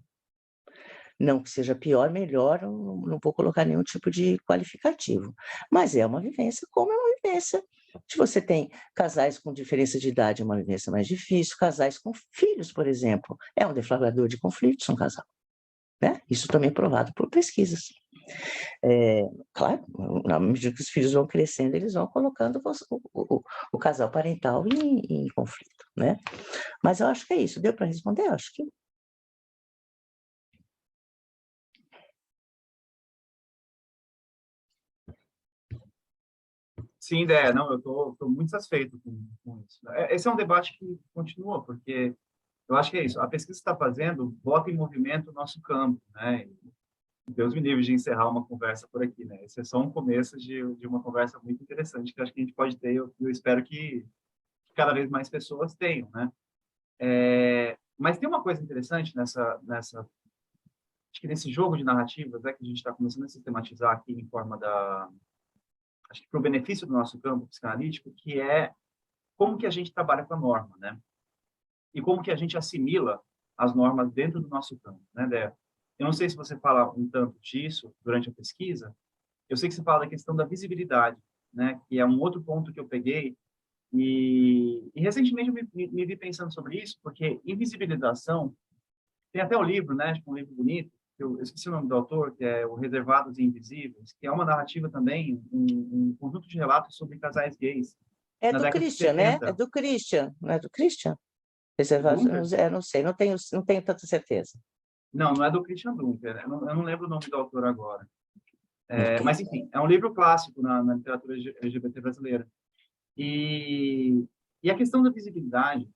Não que seja pior, melhor, não vou colocar nenhum tipo de qualificativo, mas é uma vivência como é uma vivência Se você tem casais com diferença de idade, é uma vivência mais difícil, casais com filhos, por exemplo, é um deflagrador de conflitos um casal. Né? Isso também é provado por pesquisas. Claro, na medida que os filhos vão crescendo, eles vão colocando o casal parental em conflito, né? Mas eu acho que é isso. Deu para responder? Eu acho que... Sim, ideia. Não, eu tô muito satisfeito com isso. Esse é um debate que continua, porque eu acho que é isso. A pesquisa que está fazendo bota em movimento o nosso campo, né? Deus me livre de encerrar uma conversa por aqui, né? Esse é só um começo de uma conversa muito interessante que acho que a gente pode ter. Eu espero que cada vez mais pessoas tenham, né? Mas tem uma coisa interessante acho que nesse jogo de narrativas, né, que a gente está começando a sistematizar aqui em forma acho que para o benefício do nosso campo psicanalítico, que é como que a gente trabalha com a norma, né? E como que a gente assimila as normas dentro do nosso campo, né, Débora? Eu não sei se você fala um tanto disso durante a pesquisa. Eu sei que você fala da questão da visibilidade, né, que é um outro ponto que eu peguei e recentemente eu me vi pensando sobre isso, porque invisibilização tem até o livro, né, tipo um livro bonito, eu esqueci o nome do autor, que é o Reservados e Invisíveis, que é uma narrativa também, um conjunto de relatos sobre casais gays É na do década de Christian, né? É 70. do Christian, não é do Christian? Dunker? Não sei, não tenho tanta certeza. Não é do Christian Dunker, eu não lembro o nome do autor agora. Ok. Mas, enfim, é um livro clássico na literatura LGBT brasileira. E a questão da visibilidade,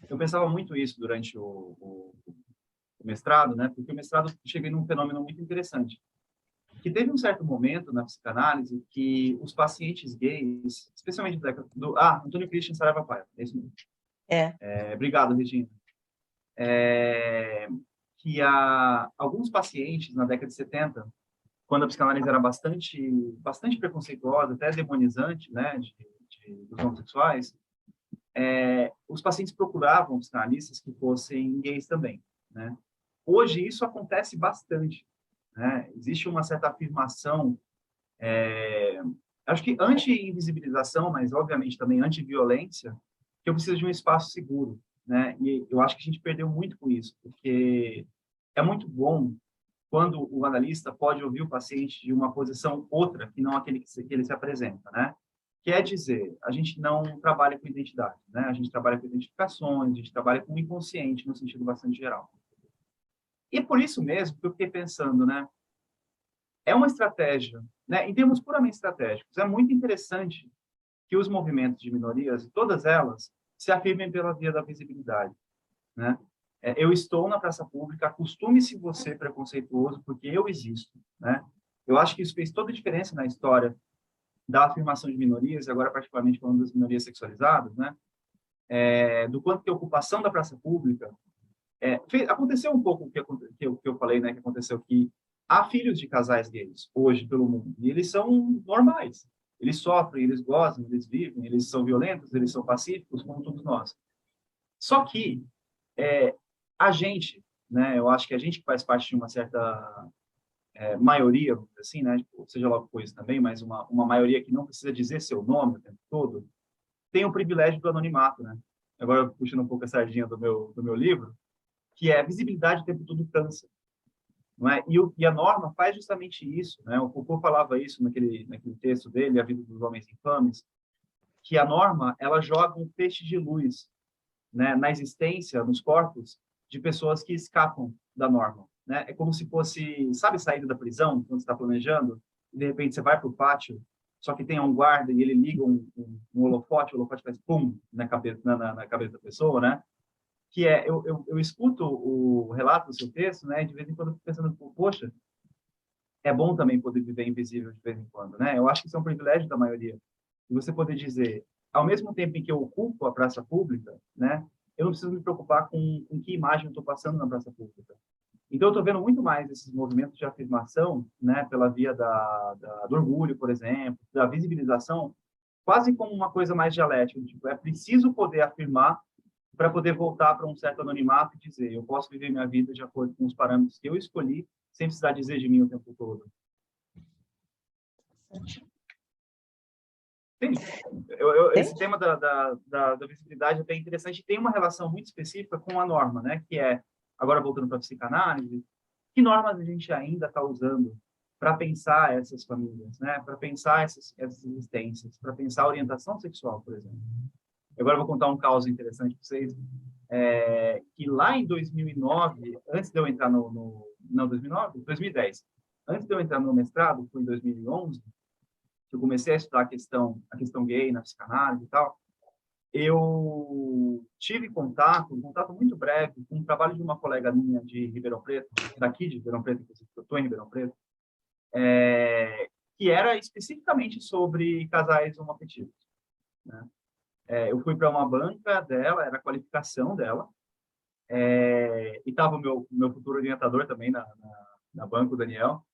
eu pensava muito isso durante o mestrado, né? Porque o mestrado cheguei num fenômeno muito interessante, que teve um certo momento na psicanálise que os pacientes gays, especialmente Antônio Christian Saraiva Paiva, é isso mesmo. Obrigado, Regina. Que alguns pacientes na década de 70, quando a psicanálise era bastante preconceituosa, até demonizante, né, dos homossexuais, os pacientes procuravam psicanalistas que fossem gays também, né? Hoje isso acontece bastante, né? Existe uma certa afirmação, acho que anti-invisibilização, mas obviamente também anti-violência, que eu preciso de um espaço seguro, né? E eu acho que a gente perdeu muito com isso, porque é muito bom quando o analista pode ouvir o paciente de uma posição outra, que não aquele que ele se apresenta, né? Quer dizer, a gente não trabalha com identidade, né? A gente trabalha com identificações, a gente trabalha com o inconsciente, no sentido bastante geral. E por isso mesmo que eu fiquei pensando, né? É uma estratégia, né? Em termos puramente estratégicos, é muito interessante que os movimentos de minorias, todas elas, se afirmem pela via da visibilidade, né? Eu estou na praça pública, acostume-se você preconceituoso, porque eu existo, né? Eu acho que isso fez toda a diferença na história da afirmação de minorias, agora particularmente falando das minorias sexualizadas, né? Do quanto que a ocupação da praça pública aconteceu um pouco o que eu falei, né? Que aconteceu que há filhos de casais gays hoje pelo mundo e eles são normais. Eles sofrem, eles gozam, eles vivem, eles são violentos, eles são pacíficos, como todos nós. Só que a gente, né? Eu acho que a gente que faz parte de uma certa maioria, vamos dizer assim, né? Tipo, seja lá o que for isso também, mas uma maioria que não precisa dizer seu nome o tempo todo, tem o privilégio do anonimato, né? Agora, puxando um pouco a sardinha do meu livro, que é a visibilidade o tempo todo cansa, não é? E a norma faz justamente isso, né? O Foucault falava isso naquele texto dele, A Vida dos Homens Infames, que a norma, ela joga um feixe de luz, né, na existência, nos corpos, de pessoas que escapam da norma, né? É como se fosse, sabe, saída da prisão, quando você está planejando, e de repente você vai para o pátio, só que tem um guarda e ele liga um holofote, o holofote faz pum na cabeça, na cabeça da pessoa, né? Que eu escuto o relato do seu texto, né? E de vez em quando eu fico pensando, poxa, é bom também poder viver invisível de vez em quando, né? Eu acho que isso é um privilégio da maioria. E você poder dizer, ao mesmo tempo em que eu ocupo a praça pública, né? Eu não preciso me preocupar com que imagem eu estou passando na praça pública. Então, eu estou vendo muito mais esses movimentos de afirmação, né? Pela via do orgulho, por exemplo, da visibilização, quase como uma coisa mais dialética. Tipo, é preciso poder afirmar para poder voltar para um certo anonimato e dizer, eu posso viver minha vida de acordo com os parâmetros que eu escolhi, sem precisar dizer de mim o tempo todo. Sim, esse tema da visibilidade é bem interessante. Tem uma relação muito específica com a norma, né? Que é, agora voltando para a psicanálise, que normas a gente ainda está usando para pensar essas famílias, né? Para pensar essas existências, para pensar a orientação sexual, por exemplo. Agora eu vou contar um caso interessante para vocês, que lá em 2009, antes de eu entrar não, 2009? 2010. Antes de eu entrar no mestrado, foi em 2011, que eu comecei a estudar a questão gay na psicanálise e tal, eu tive um contato muito breve, com um trabalho de uma colega minha de Ribeirão Preto, daqui de Ribeirão Preto, inclusive, eu estou em Ribeirão Preto, que era especificamente sobre casais homoafetivos, né? Eu fui para uma banca dela, era a qualificação dela, e estava o meu futuro orientador também na banca, o Daniel,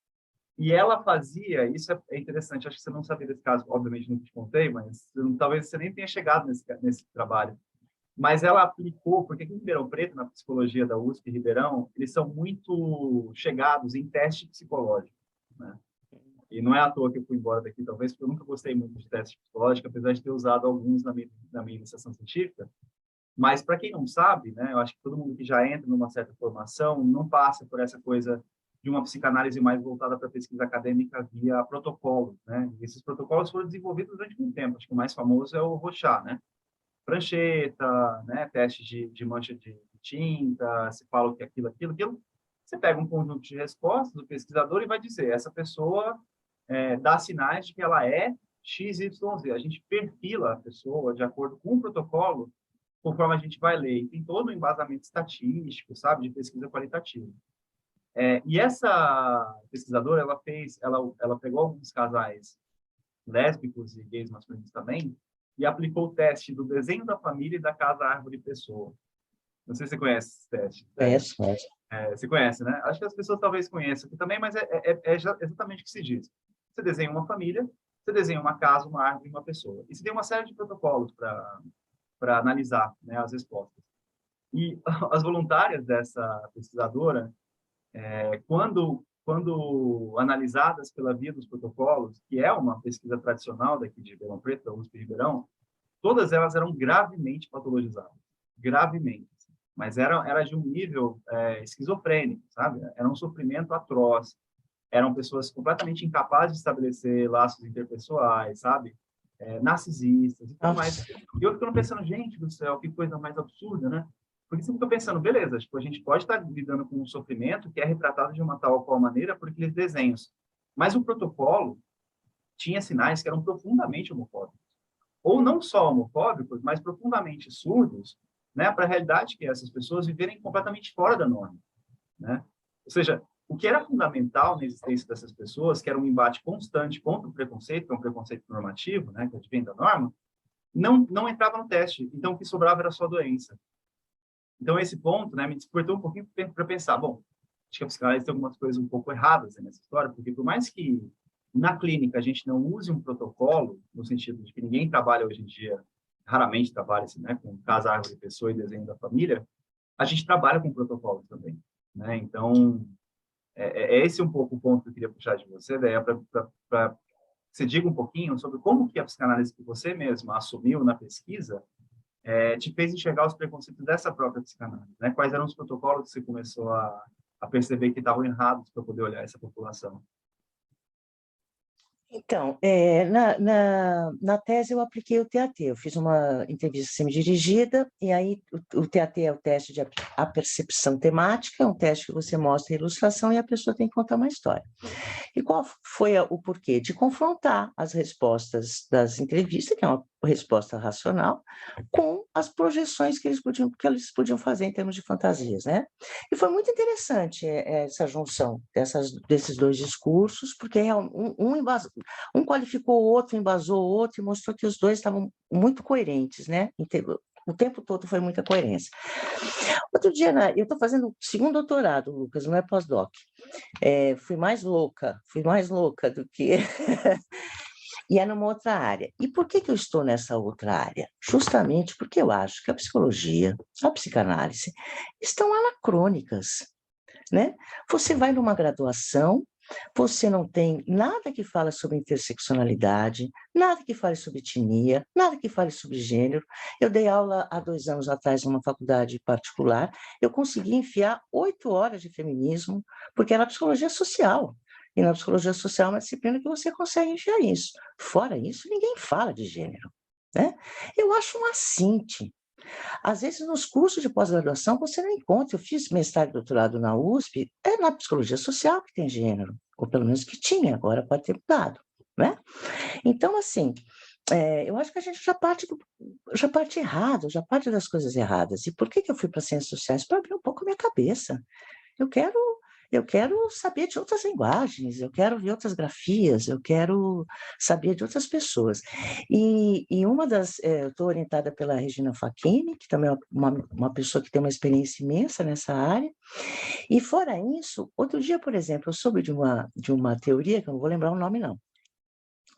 e ela fazia, isso é interessante, acho que você não sabia desse caso, obviamente não te contei, mas talvez você nem tenha chegado nesse trabalho, mas ela aplicou, porque aqui em Ribeirão Preto, na psicologia da USP Ribeirão, eles são muito chegados em teste psicológico, né? E não é à toa que eu fui embora daqui, talvez, porque eu nunca gostei muito de teste psicológico, apesar de ter usado alguns na minha iniciação científica. Mas, para quem não sabe, né, eu acho que todo mundo que já entra numa certa formação não passa por essa coisa de uma psicanálise mais voltada para a pesquisa acadêmica via protocolos, né? E esses protocolos foram desenvolvidos durante muito tempo. Acho que o mais famoso é o Rorschach, né? Prancheta, né? Teste de mancha de tinta, se fala que aquilo. Você pega um conjunto de respostas do pesquisador e vai dizer, essa pessoa dá sinais de que ela é XYZ. A gente perfila a pessoa de acordo com o protocolo, conforme a gente vai ler. E tem todo um embasamento estatístico, sabe, de pesquisa qualitativa. E essa pesquisadora, ela pegou alguns casais lésbicos e gays masculinos também e aplicou o teste do desenho da família e da casa, árvore e pessoa. Não sei se você conhece esse teste. Conheço. Você conhece, né? Acho que as pessoas talvez conheçam aqui também, mas é exatamente o que se diz. Você desenha uma família, você desenha uma casa, uma árvore e uma pessoa. E você tem uma série de protocolos para analisar, né, as respostas. E as voluntárias dessa pesquisadora, quando analisadas pela via dos protocolos, que é uma pesquisa tradicional daqui de Ribeirão Preto, da USP Ribeirão, todas elas eram gravemente patologizadas. Gravemente. Mas era de um nível esquizofrênico, sabe? Era um sofrimento atroz. Eram pessoas completamente incapazes de estabelecer laços interpessoais, sabe? Narcisistas e tudo mais. E eu fico pensando, gente do céu, que coisa mais absurda, né? Porque você fica pensando, beleza, tipo, a gente pode estar lidando com um sofrimento que é retratado de uma tal ou qual maneira por aqueles desenhos. Mas o protocolo tinha sinais que eram profundamente homofóbicos. Ou não só homofóbicos, mas profundamente surdos, né, para a realidade que é essas pessoas viverem completamente fora da norma, né? Ou seja, o que era fundamental na existência dessas pessoas, que era um embate constante contra o preconceito, que é um preconceito normativo, né, que advém da norma, não entrava no teste. Então, o que sobrava era só a doença. Então, esse ponto, né, me despertou um pouquinho para pensar, bom, acho que a psicanálise tem algumas coisas um pouco erradas nessa história, porque por mais que na clínica a gente não use um protocolo, no sentido de que ninguém trabalha hoje em dia, raramente trabalha-se, né, com casa, árvore, pessoa e desenho da família, a gente trabalha com protocolos também, né? Então, esse um pouco o ponto que eu queria puxar de você, daí para você diga um pouquinho sobre como que a psicanálise que você mesma assumiu na pesquisa te fez enxergar os preconceitos dessa própria psicanálise, né? Quais eram os protocolos que você começou a perceber que estavam errados para poder olhar essa população? Então, na tese eu apliquei o TAT, eu fiz uma entrevista semidirigida, e aí o TAT é o teste de apercepção temática, é um teste que você mostra a ilustração e a pessoa tem que contar uma história. E qual foi o porquê? De confrontar as respostas das entrevistas, que é uma resposta racional, com as projeções que eles podiam fazer em termos de fantasias, né? E foi muito interessante essa junção desses dois discursos, porque um qualificou o outro, embasou o outro e mostrou que os dois estavam muito coerentes, né? O tempo todo foi muita coerência. Outro dia, eu estou fazendo segundo doutorado, Lucas, não é pós-doc. Fui mais louca do que... E é numa outra área. E por que eu estou nessa outra área? Justamente porque eu acho que a psicologia, a psicanálise, estão anacrônicas, né? Você vai numa graduação você não tem nada que fala sobre interseccionalidade, nada que fale sobre etnia, nada que fale sobre gênero. Eu dei aula há 2 anos atrás numa faculdade particular, eu consegui enfiar 8 horas de feminismo, porque era psicologia social. E na psicologia social é uma disciplina que você consegue enfiar isso. Fora isso, ninguém fala de gênero, né? Eu acho um assinte. Às vezes, nos cursos de pós-graduação, você não encontra. Eu fiz mestrado e doutorado na USP, é na psicologia social que tem gênero, ou pelo menos que tinha, agora pode ter mudado, né? Então, assim, eu acho que a gente já parte errado, já parte das coisas erradas. E por que eu fui para ciências sociais? Para abrir um pouco a minha cabeça. Eu quero, eu quero saber de outras linguagens, eu quero ver outras grafias, eu quero saber de outras pessoas. E eu estou orientada pela Regina Facchini, que também é uma pessoa que tem uma experiência imensa nessa área. E fora isso, outro dia, por exemplo, eu soube de uma teoria, que eu não vou lembrar o nome não,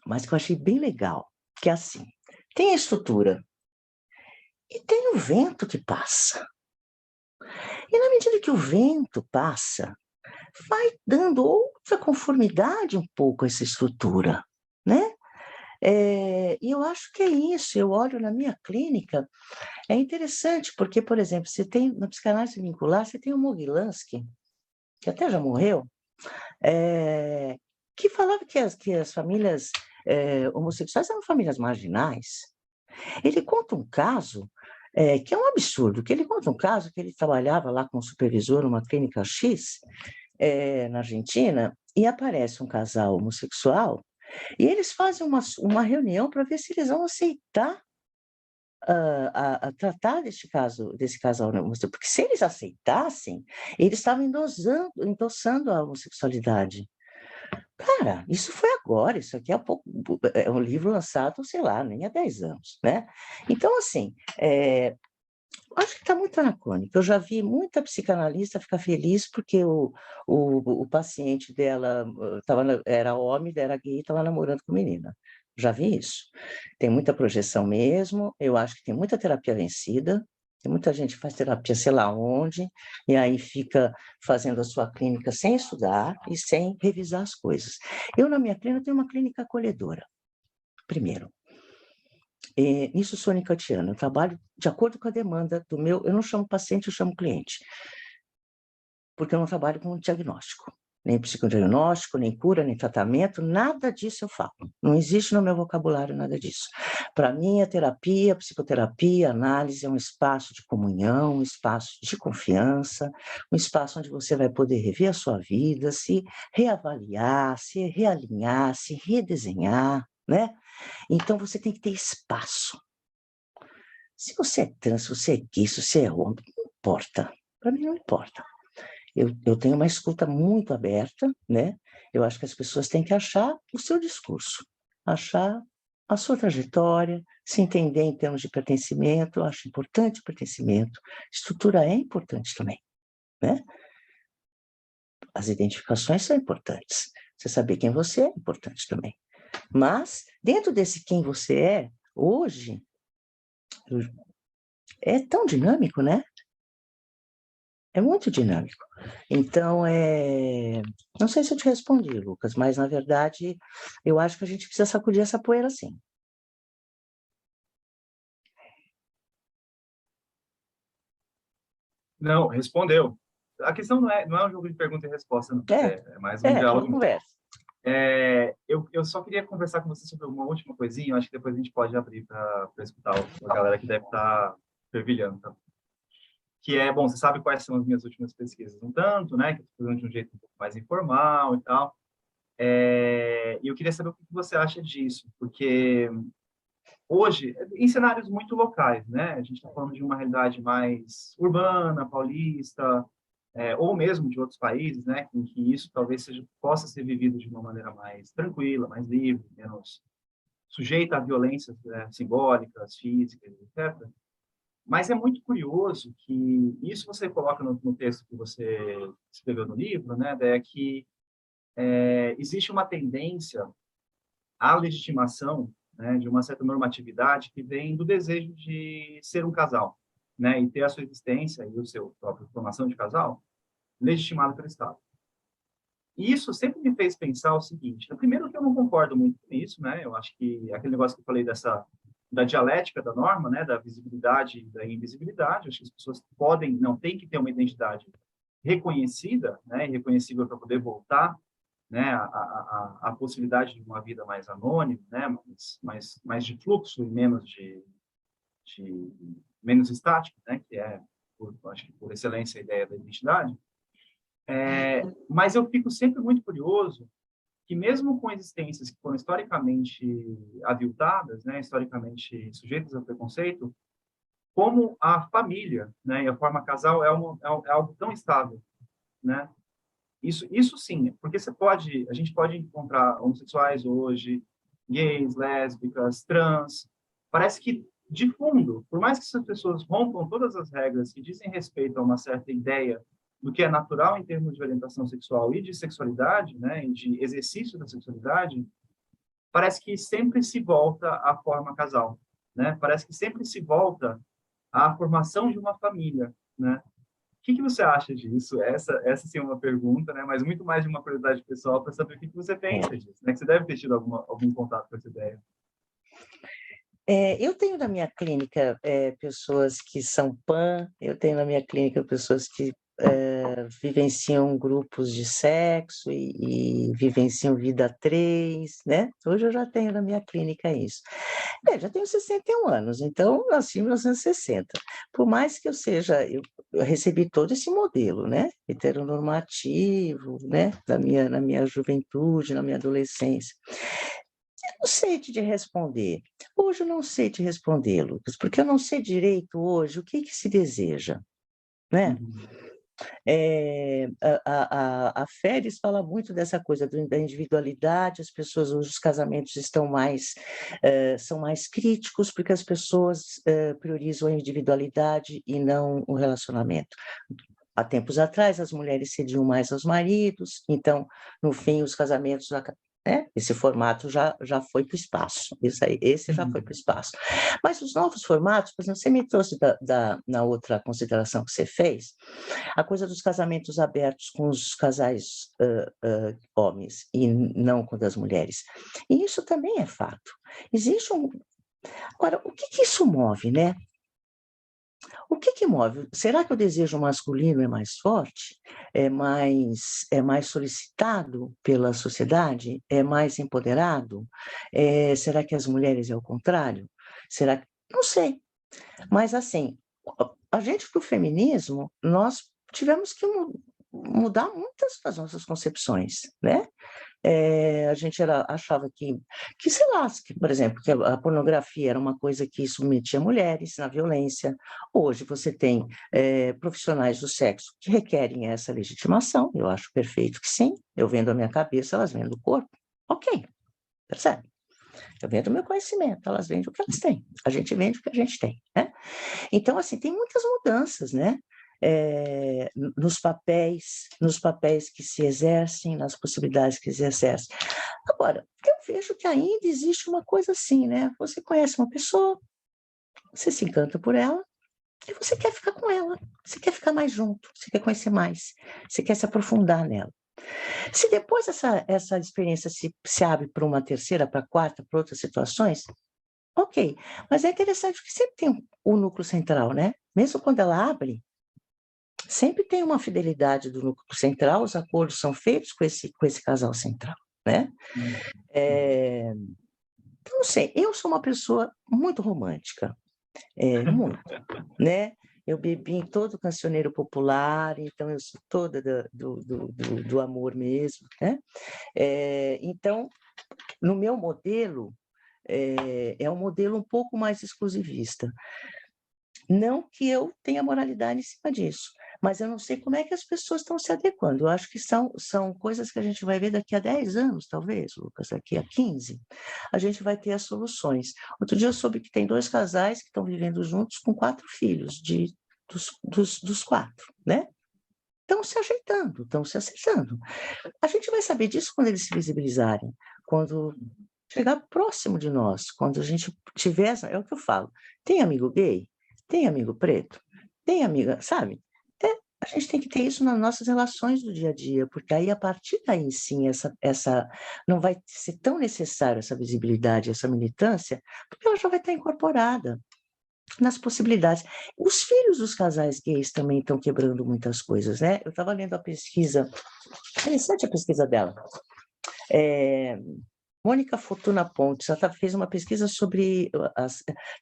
mas que eu achei bem legal, que é assim, tem a estrutura e tem o vento que passa. E na medida que o vento passa, vai dando outra conformidade um pouco a essa estrutura, né? E eu acho que é isso, eu olho na minha clínica, é interessante, porque, por exemplo, você tem, na psicanálise vincular, você tem o Mogilansky, que até já morreu, que falava que as famílias homossexuais eram famílias marginais. Ele conta um caso que é um absurdo, que ele conta um caso que ele trabalhava lá com um supervisor numa clínica X, na Argentina, e aparece um casal homossexual, e eles fazem uma reunião para ver se eles vão aceitar a tratar desse casal homossexual, porque se eles aceitassem, eles estavam endossando a homossexualidade. Cara, isso foi agora, isso aqui é um livro lançado, sei lá, nem há 10 anos, né? Então, assim, acho que está muito anacrônico. Eu já vi muita psicanalista ficar feliz porque o paciente dela era homem, era gay, estava namorando com menina. Já vi isso. Tem muita projeção mesmo, eu acho que tem muita terapia vencida, tem muita gente que faz terapia sei lá onde, e aí fica fazendo a sua clínica sem estudar e sem revisar as coisas. Eu, na minha clínica, tenho uma clínica acolhedora, primeiro. Isso sou nicatiana, eu trabalho de acordo com a demanda do meu, eu não chamo paciente, eu chamo cliente, porque eu não trabalho com diagnóstico, nem psicodiagnóstico, nem cura, nem tratamento, nada disso eu falo, não existe no meu vocabulário nada disso. Para mim, a terapia, a psicoterapia, a análise é um espaço de comunhão, um espaço de confiança, um espaço onde você vai poder rever a sua vida, se reavaliar, se realinhar, se redesenhar, né? Então, você tem que ter espaço. Se você é trans, se você é gay, se você é homem, não importa. Para mim, não importa. Eu tenho uma escuta muito aberta, né? Eu acho que as pessoas têm que achar o seu discurso, achar a sua trajetória, se entender em termos de pertencimento. Eu acho importante o pertencimento. Estrutura é importante também, né? As identificações são importantes. Você saber quem você é importante também. Mas, dentro desse quem você é, hoje, é tão dinâmico, né? É muito dinâmico. Então, não sei se eu te respondi, Lucas, mas, na verdade, eu acho que a gente precisa sacudir essa poeira, sim. Não, respondeu. A questão não é um jogo de pergunta e resposta, não. É mais um Aquela diálogo. conversa. Eu só queria conversar com você sobre uma última coisinha, acho que depois a gente pode abrir para escutar a galera que deve estar fervilhando, tá? Que bom, você sabe quais são as minhas últimas pesquisas, um tanto, né, que eu estou fazendo de um jeito um pouco mais informal e tal, e eu queria saber o que você acha disso, porque hoje, em cenários muito locais, né, a gente está falando de uma realidade mais urbana, paulista, ou mesmo de outros países, né, em que isso talvez possa ser vivido de uma maneira mais tranquila, mais livre, menos sujeita a violências simbólicas, físicas, etc. Mas é muito curioso que isso você coloca no texto que você escreveu no livro, né, é que existe uma tendência à legitimação, né, de uma certa normatividade que vem do desejo de ser um casal, né, e ter a sua existência e o seu próprio formação de casal legitimado pelo Estado. E isso sempre me fez pensar o seguinte: primeiro que eu não concordo muito com isso, né? Eu acho que aquele negócio que eu falei da dialética da norma, né? Da visibilidade e da invisibilidade, acho que as pessoas não tem que ter uma identidade reconhecida, né? E reconhecível para poder voltar, né? A possibilidade de uma vida mais anônima, né? Mais de fluxo e menos estático, né? Que é, acho que por excelência, a ideia da identidade. Mas eu fico sempre muito curioso que, mesmo com existências que foram historicamente aviltadas, né, historicamente sujeitas ao preconceito, como a família, né, e a forma casal é algo tão estável, né? Isso sim, porque a gente pode encontrar homossexuais hoje, gays, lésbicas, trans. Parece que, de fundo, por mais que essas pessoas rompam todas as regras que dizem respeito a uma certa ideia do que é natural em termos de orientação sexual e de sexualidade, né, e de exercício da sexualidade, parece que sempre se volta à forma casal, né? Parece que sempre se volta à formação de uma família, né? O que você acha disso? Essa sim é uma pergunta, né? Mas muito mais de uma curiosidade pessoal para saber o que você pensa disso, né? Que você deve ter tido algum contato com essa ideia. Eu tenho na minha clínica pessoas que são pan, eu tenho na minha clínica pessoas que vivenciam grupos de sexo e vivenciam vida 3, né? Hoje eu já tenho na minha clínica isso. Já tenho 61 anos, então nasci em 1960. Por mais que eu recebi todo esse modelo, né? Heteronormativo, né? Na minha juventude, na minha adolescência. Eu não sei te responder. Hoje eu não sei te responder, Lucas, porque eu não sei direito hoje o que se deseja, né? A Férez fala muito dessa coisa da individualidade. As pessoas hoje, os casamentos são mais críticos porque as pessoas priorizam a individualidade e não o relacionamento. Há tempos atrás, as mulheres cediam mais aos maridos, então, no fim, os casamentos, esse formato já foi para o espaço. Esse já foi para o espaço. Mas os novos formatos, por exemplo, você me trouxe na outra consideração que você fez, a coisa dos casamentos abertos com os casais homens e não com das mulheres. E isso também é fato. Existe Agora, o que isso move, né? O que move? Será que o desejo masculino é mais forte? É mais solicitado pela sociedade? É mais empoderado? Será que as mulheres é o contrário? Não sei. Mas, assim, a gente do feminismo, nós tivemos que mudar muitas das nossas concepções, né? A gente achava que, sei lá, por exemplo, que a pornografia era uma coisa que submetia mulheres na violência. Hoje você tem profissionais do sexo que requerem essa legitimação, eu acho perfeito que sim, eu vendo a minha cabeça, elas vendem o corpo, ok, percebe? Eu vendo o meu conhecimento, elas vendem o que elas têm, a gente vende o que a gente tem, né? Então, assim, tem muitas mudanças, né? Nos papéis que se exercem, nas possibilidades que se exercem. Agora, eu vejo que ainda existe uma coisa assim, né? Você conhece uma pessoa, você se encanta por ela e você quer ficar com ela, você quer ficar mais junto, você quer conhecer mais, você quer se aprofundar nela. Se depois essa experiência se abre para uma terceira, para quarta, para outras situações, ok. Mas é interessante que sempre tem o núcleo central, né? Mesmo quando ela abre, sempre tem uma fidelidade do núcleo central, os acordos são feitos com esse casal central, né? Não sei, eu sou uma pessoa muito romântica, muito, né? Eu bebi em todo o cancioneiro popular, então eu sou toda do amor mesmo, né? Então, no meu modelo, é um modelo um pouco mais exclusivista. Não que eu tenha moralidade em cima disso, mas eu não sei como é que as pessoas estão se adequando. Eu acho que são coisas que a gente vai ver daqui a 10 anos, talvez, Lucas, daqui a 15, a gente vai ter as soluções. Outro dia eu soube que tem 2 casais que estão vivendo juntos com 4 filhos, dos 4, né? Estão se ajeitando, estão se acertando. A gente vai saber disso quando eles se visibilizarem, quando chegar próximo de nós, quando a gente tiver... É o que eu falo, tem amigo gay? Tem amigo preto? Tem amiga, sabe? a gente tem que ter isso nas nossas relações do dia a dia, porque aí, a partir daí, sim, não vai ser tão necessária essa visibilidade, essa militância, porque ela já vai estar incorporada nas possibilidades. Os filhos dos casais gays também estão quebrando muitas coisas, né? Eu estava lendo a pesquisa, interessante a pesquisa dela. Mônica Fortuna Pontes, ela fez uma pesquisa sobre,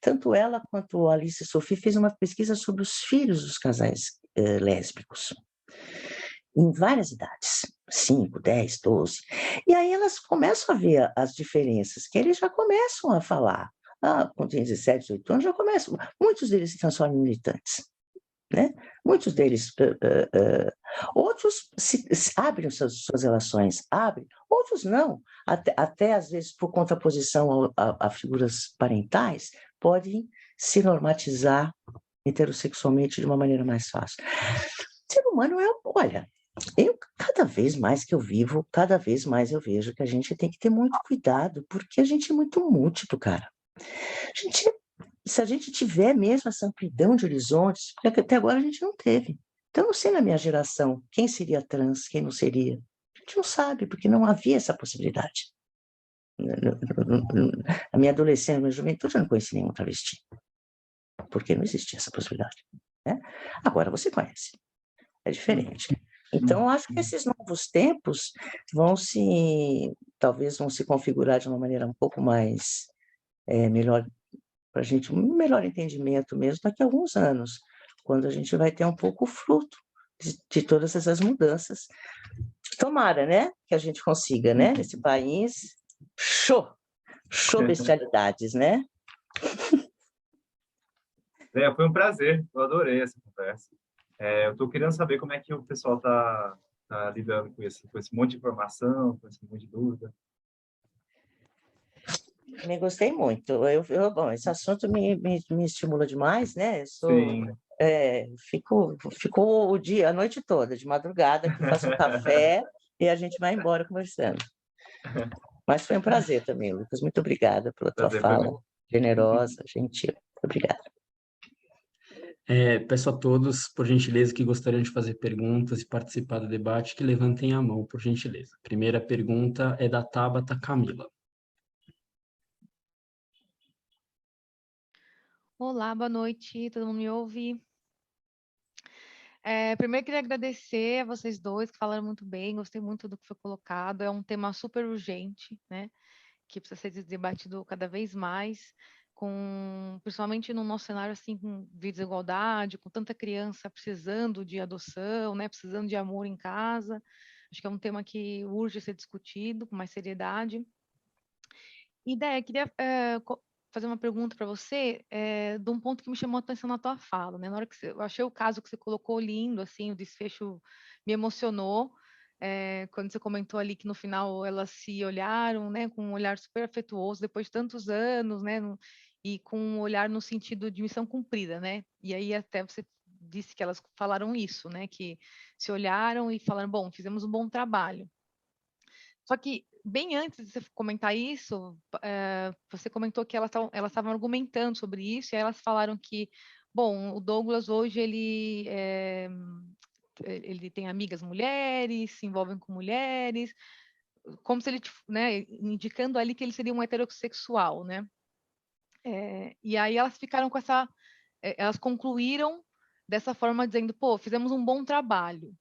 tanto ela quanto a Alice Sophie fez uma pesquisa sobre os filhos dos casais lésbicos, em várias idades, 5, 10, 12. E aí elas começam a ver as diferenças, que eles já começam a falar. Com 17, 18 anos, já começam. Muitos deles se transformam em militantes. Né? Muitos deles, outros abrem suas relações, abrem, outros não, até às vezes por contraposição a figuras parentais, podem se normatizar heterossexualmente de uma maneira mais fácil. O ser humano olha, cada vez mais que eu vivo, cada vez mais eu vejo que a gente tem que ter muito cuidado, porque a gente é muito múltiplo, cara. Se a gente tiver mesmo essa amplidão de horizontes, porque até agora a gente não teve. Então, eu não sei na minha geração quem seria trans, quem não seria. A gente não sabe, porque não havia essa possibilidade. Na minha adolescência, na minha juventude, eu não conheci nenhum travesti, porque não existia essa possibilidade. Né? Agora você conhece. É diferente. Então, eu acho que esses novos tempos talvez vão se configurar de uma maneira um pouco mais melhor, para a gente, um melhor entendimento mesmo daqui a alguns anos, quando a gente vai ter um pouco o fruto de todas essas mudanças. Tomara, né, que a gente consiga, né, nesse país, show bestialidades, né? Foi um prazer, eu adorei essa conversa. Eu estou querendo saber como é que o pessoal está lidando com esse monte de informação, com esse monte de dúvida. Me gostei muito. Bom, esse assunto me estimula demais, né? Sim. Fico a noite toda, de madrugada, que faço um café e a gente vai embora conversando. Mas foi um prazer também, Lucas. Muito obrigada pela tua fala generosa, gentil. Muito obrigada. Peço a todos, por gentileza, que gostariam de fazer perguntas e participar do debate, que levantem a mão, por gentileza. A primeira pergunta é da Tabata Camila. Olá, boa noite, todo mundo me ouve? Primeiro, queria agradecer a vocês dois que falaram muito bem, gostei muito do que foi colocado, é um tema super urgente, né, que precisa ser debatido cada vez mais, principalmente no nosso cenário assim, de desigualdade, com tanta criança precisando de adoção, né, precisando de amor em casa, acho que é um tema que urge ser discutido com mais seriedade. E daí, eu queria fazer uma pergunta para você, de um ponto que me chamou a atenção na tua fala, né? Na hora que eu achei o caso que você colocou lindo, assim, o desfecho me emocionou, quando você comentou ali que no final elas se olharam, né, com um olhar super afetuoso, depois de tantos anos, né, e com um olhar no sentido de missão cumprida, né? E aí até você disse que elas falaram isso, né, que se olharam e falaram, bom, fizemos um bom trabalho. Só que, bem antes de você comentar isso, você comentou que elas estavam argumentando sobre isso, e aí elas falaram que, bom, o Douglas hoje, ele tem amigas mulheres, se envolvem com mulheres, como se ele, né, indicando ali que ele seria um heterossexual, né? E aí elas ficaram com elas concluíram dessa forma, dizendo, pô, fizemos um bom trabalho.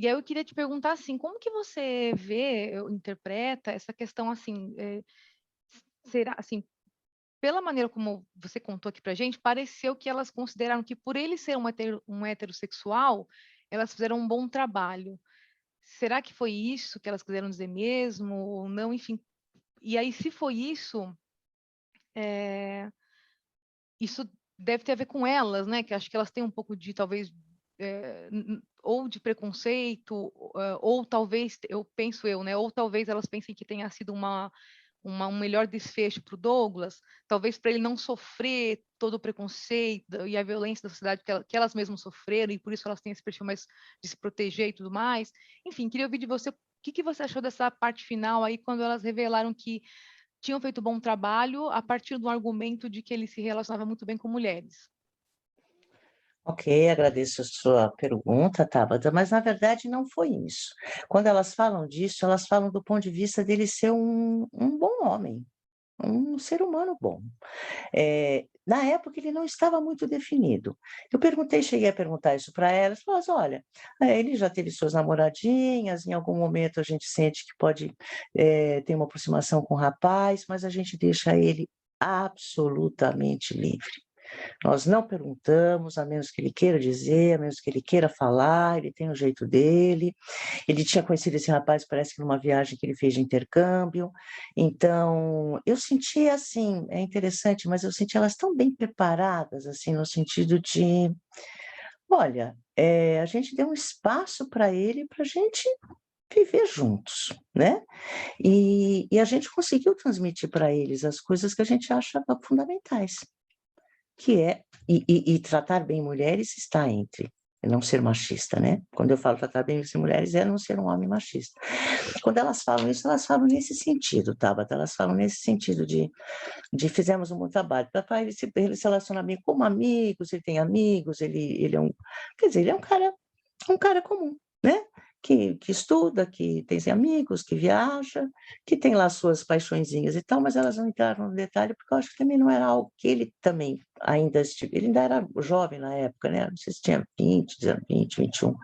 E aí eu queria te perguntar assim, como que você vê, ou interpreta essa questão assim, será assim, pela maneira como você contou aqui pra gente, pareceu que elas consideraram que por ele ser um heterossexual, elas fizeram um bom trabalho. Será que foi isso que elas quiseram dizer mesmo ou não? Enfim, e aí se foi isso, isso deve ter a ver com elas, né? Que acho que elas têm um pouco de, talvez, ou de preconceito, ou talvez, né? Ou talvez elas pensem que tenha sido um melhor desfecho para o Douglas, talvez para ele não sofrer todo o preconceito e a violência da sociedade que elas mesmas sofreram, e por isso elas têm esse perfil mais de se proteger e tudo mais. Enfim, queria ouvir de você, o que você achou dessa parte final aí, quando elas revelaram que tinham feito bom trabalho a partir do argumento de que ele se relacionava muito bem com mulheres. Ok, agradeço a sua pergunta, Tabata, mas na verdade não foi isso. Quando elas falam disso, elas falam do ponto de vista dele ser um bom homem, um ser humano bom. Na época ele não estava muito definido. Eu perguntei, cheguei a perguntar isso para elas, falou, "Mas olha, ele já teve suas namoradinhas, em algum momento a gente sente que pode ter uma aproximação com o rapaz, mas a gente deixa ele absolutamente livre. Nós não perguntamos, a menos que ele queira dizer, a menos que ele queira falar, ele tem o jeito dele. Ele tinha conhecido esse rapaz, parece que numa viagem que ele fez de intercâmbio. Então, eu senti assim, é interessante, mas eu senti elas tão bem preparadas, assim, no sentido de, olha, a gente deu um espaço para ele, para a gente viver juntos, né? E a gente conseguiu transmitir para eles as coisas que a gente acha fundamentais, que é, e tratar bem mulheres está entre não ser machista, né? Quando eu falo tratar bem mulheres, é não ser um homem machista. Quando elas falam isso, elas falam nesse sentido, Tabata, elas falam nesse sentido de fizemos um bom trabalho. Papai, ele se relaciona bem como amigos, ele tem amigos, ele é um, quer dizer, ele é um cara comum, né? Que estuda, que tem amigos, que viaja, que tem lá suas paixõezinhas e tal, mas elas não entraram no detalhe, porque eu acho que também não era algo que ele também ainda... Ele ainda era jovem na época, né? Não sei se tinha 20, 20, 21.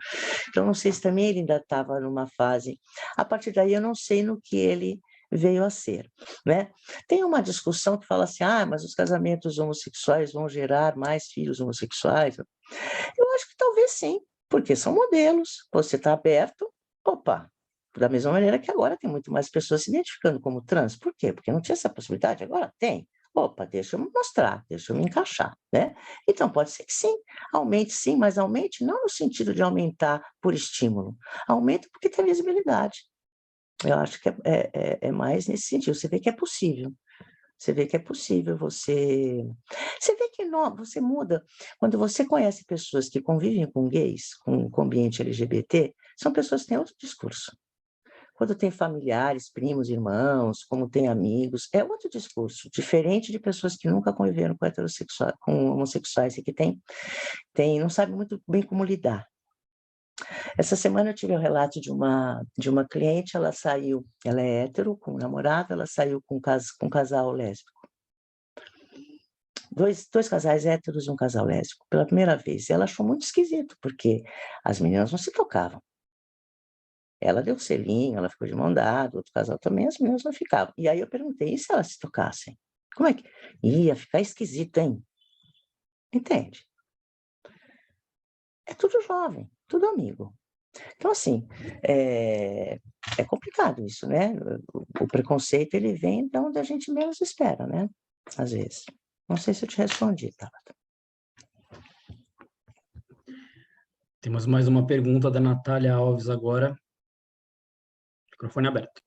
Então, não sei se também ele ainda estava numa fase... A partir daí, eu não sei no que ele veio a ser, né? Tem uma discussão que fala assim, mas os casamentos homossexuais vão gerar mais filhos homossexuais. Eu acho que talvez sim, porque são modelos, você está aberto, opa, da mesma maneira que agora tem muito mais pessoas se identificando como trans. Por quê? Porque não tinha essa possibilidade, agora tem. Opa, deixa eu me mostrar, deixa eu me encaixar, né? Então, pode ser que sim, mas aumente não no sentido de aumentar por estímulo, aumenta porque tem visibilidade. Eu acho que é mais nesse sentido, você vê que é possível. Você vê que é possível, você vê que não, você muda. Quando você conhece pessoas que convivem com gays, com ambiente LGBT, são pessoas que têm outro discurso. Quando tem familiares, primos, irmãos, como tem amigos, é outro discurso, diferente de pessoas que nunca conviveram com heterossexuais, com homossexuais e que não sabem muito bem como lidar. Essa semana eu tive o relato de uma cliente, ela é hétero, com um namorado, ela saiu com um casal lésbico. Dois casais héteros e um casal lésbico, pela primeira vez. E ela achou muito esquisito, porque as meninas não se tocavam. Ela deu selinho, ela ficou de mão dada, outro casal também, as meninas não ficavam. E aí eu perguntei, e se elas se tocassem? Como é que... Ia ficar esquisito, hein? Entende? É tudo jovem, tudo amigo. Então, assim, é complicado isso, né? O preconceito, ele vem de onde a gente menos espera, né? Às vezes. Não sei se eu te respondi, Tabata. Temos mais uma pergunta da Natália Alves agora. Microfone aberto.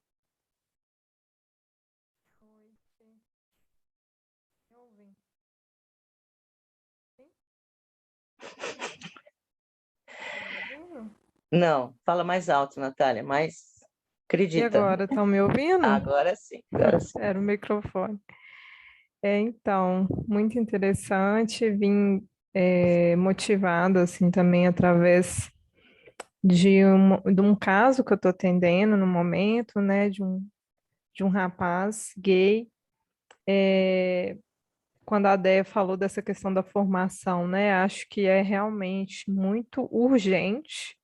Não, fala mais alto, Natália, mas E acredita. agora, estão me ouvindo? Agora sim, agora sim. Era o microfone. Então, muito interessante, vim motivado, assim, também através de um caso que eu estou atendendo no momento, né, de um rapaz gay. Quando a Déia falou dessa questão da formação, né, acho que é realmente muito urgente,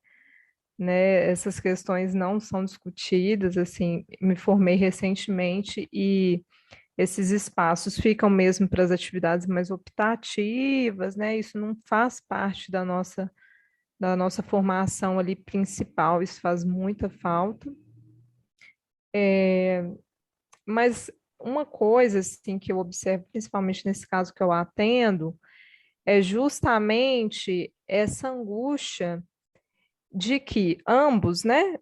né, essas questões não são discutidas, assim, me formei recentemente e esses espaços ficam mesmo para as atividades mais optativas, né? Isso não faz parte da nossa formação ali principal, isso faz muita falta. Mas uma coisa assim que eu observo, principalmente nesse caso que eu atendo, é justamente essa angústia de que ambos, né?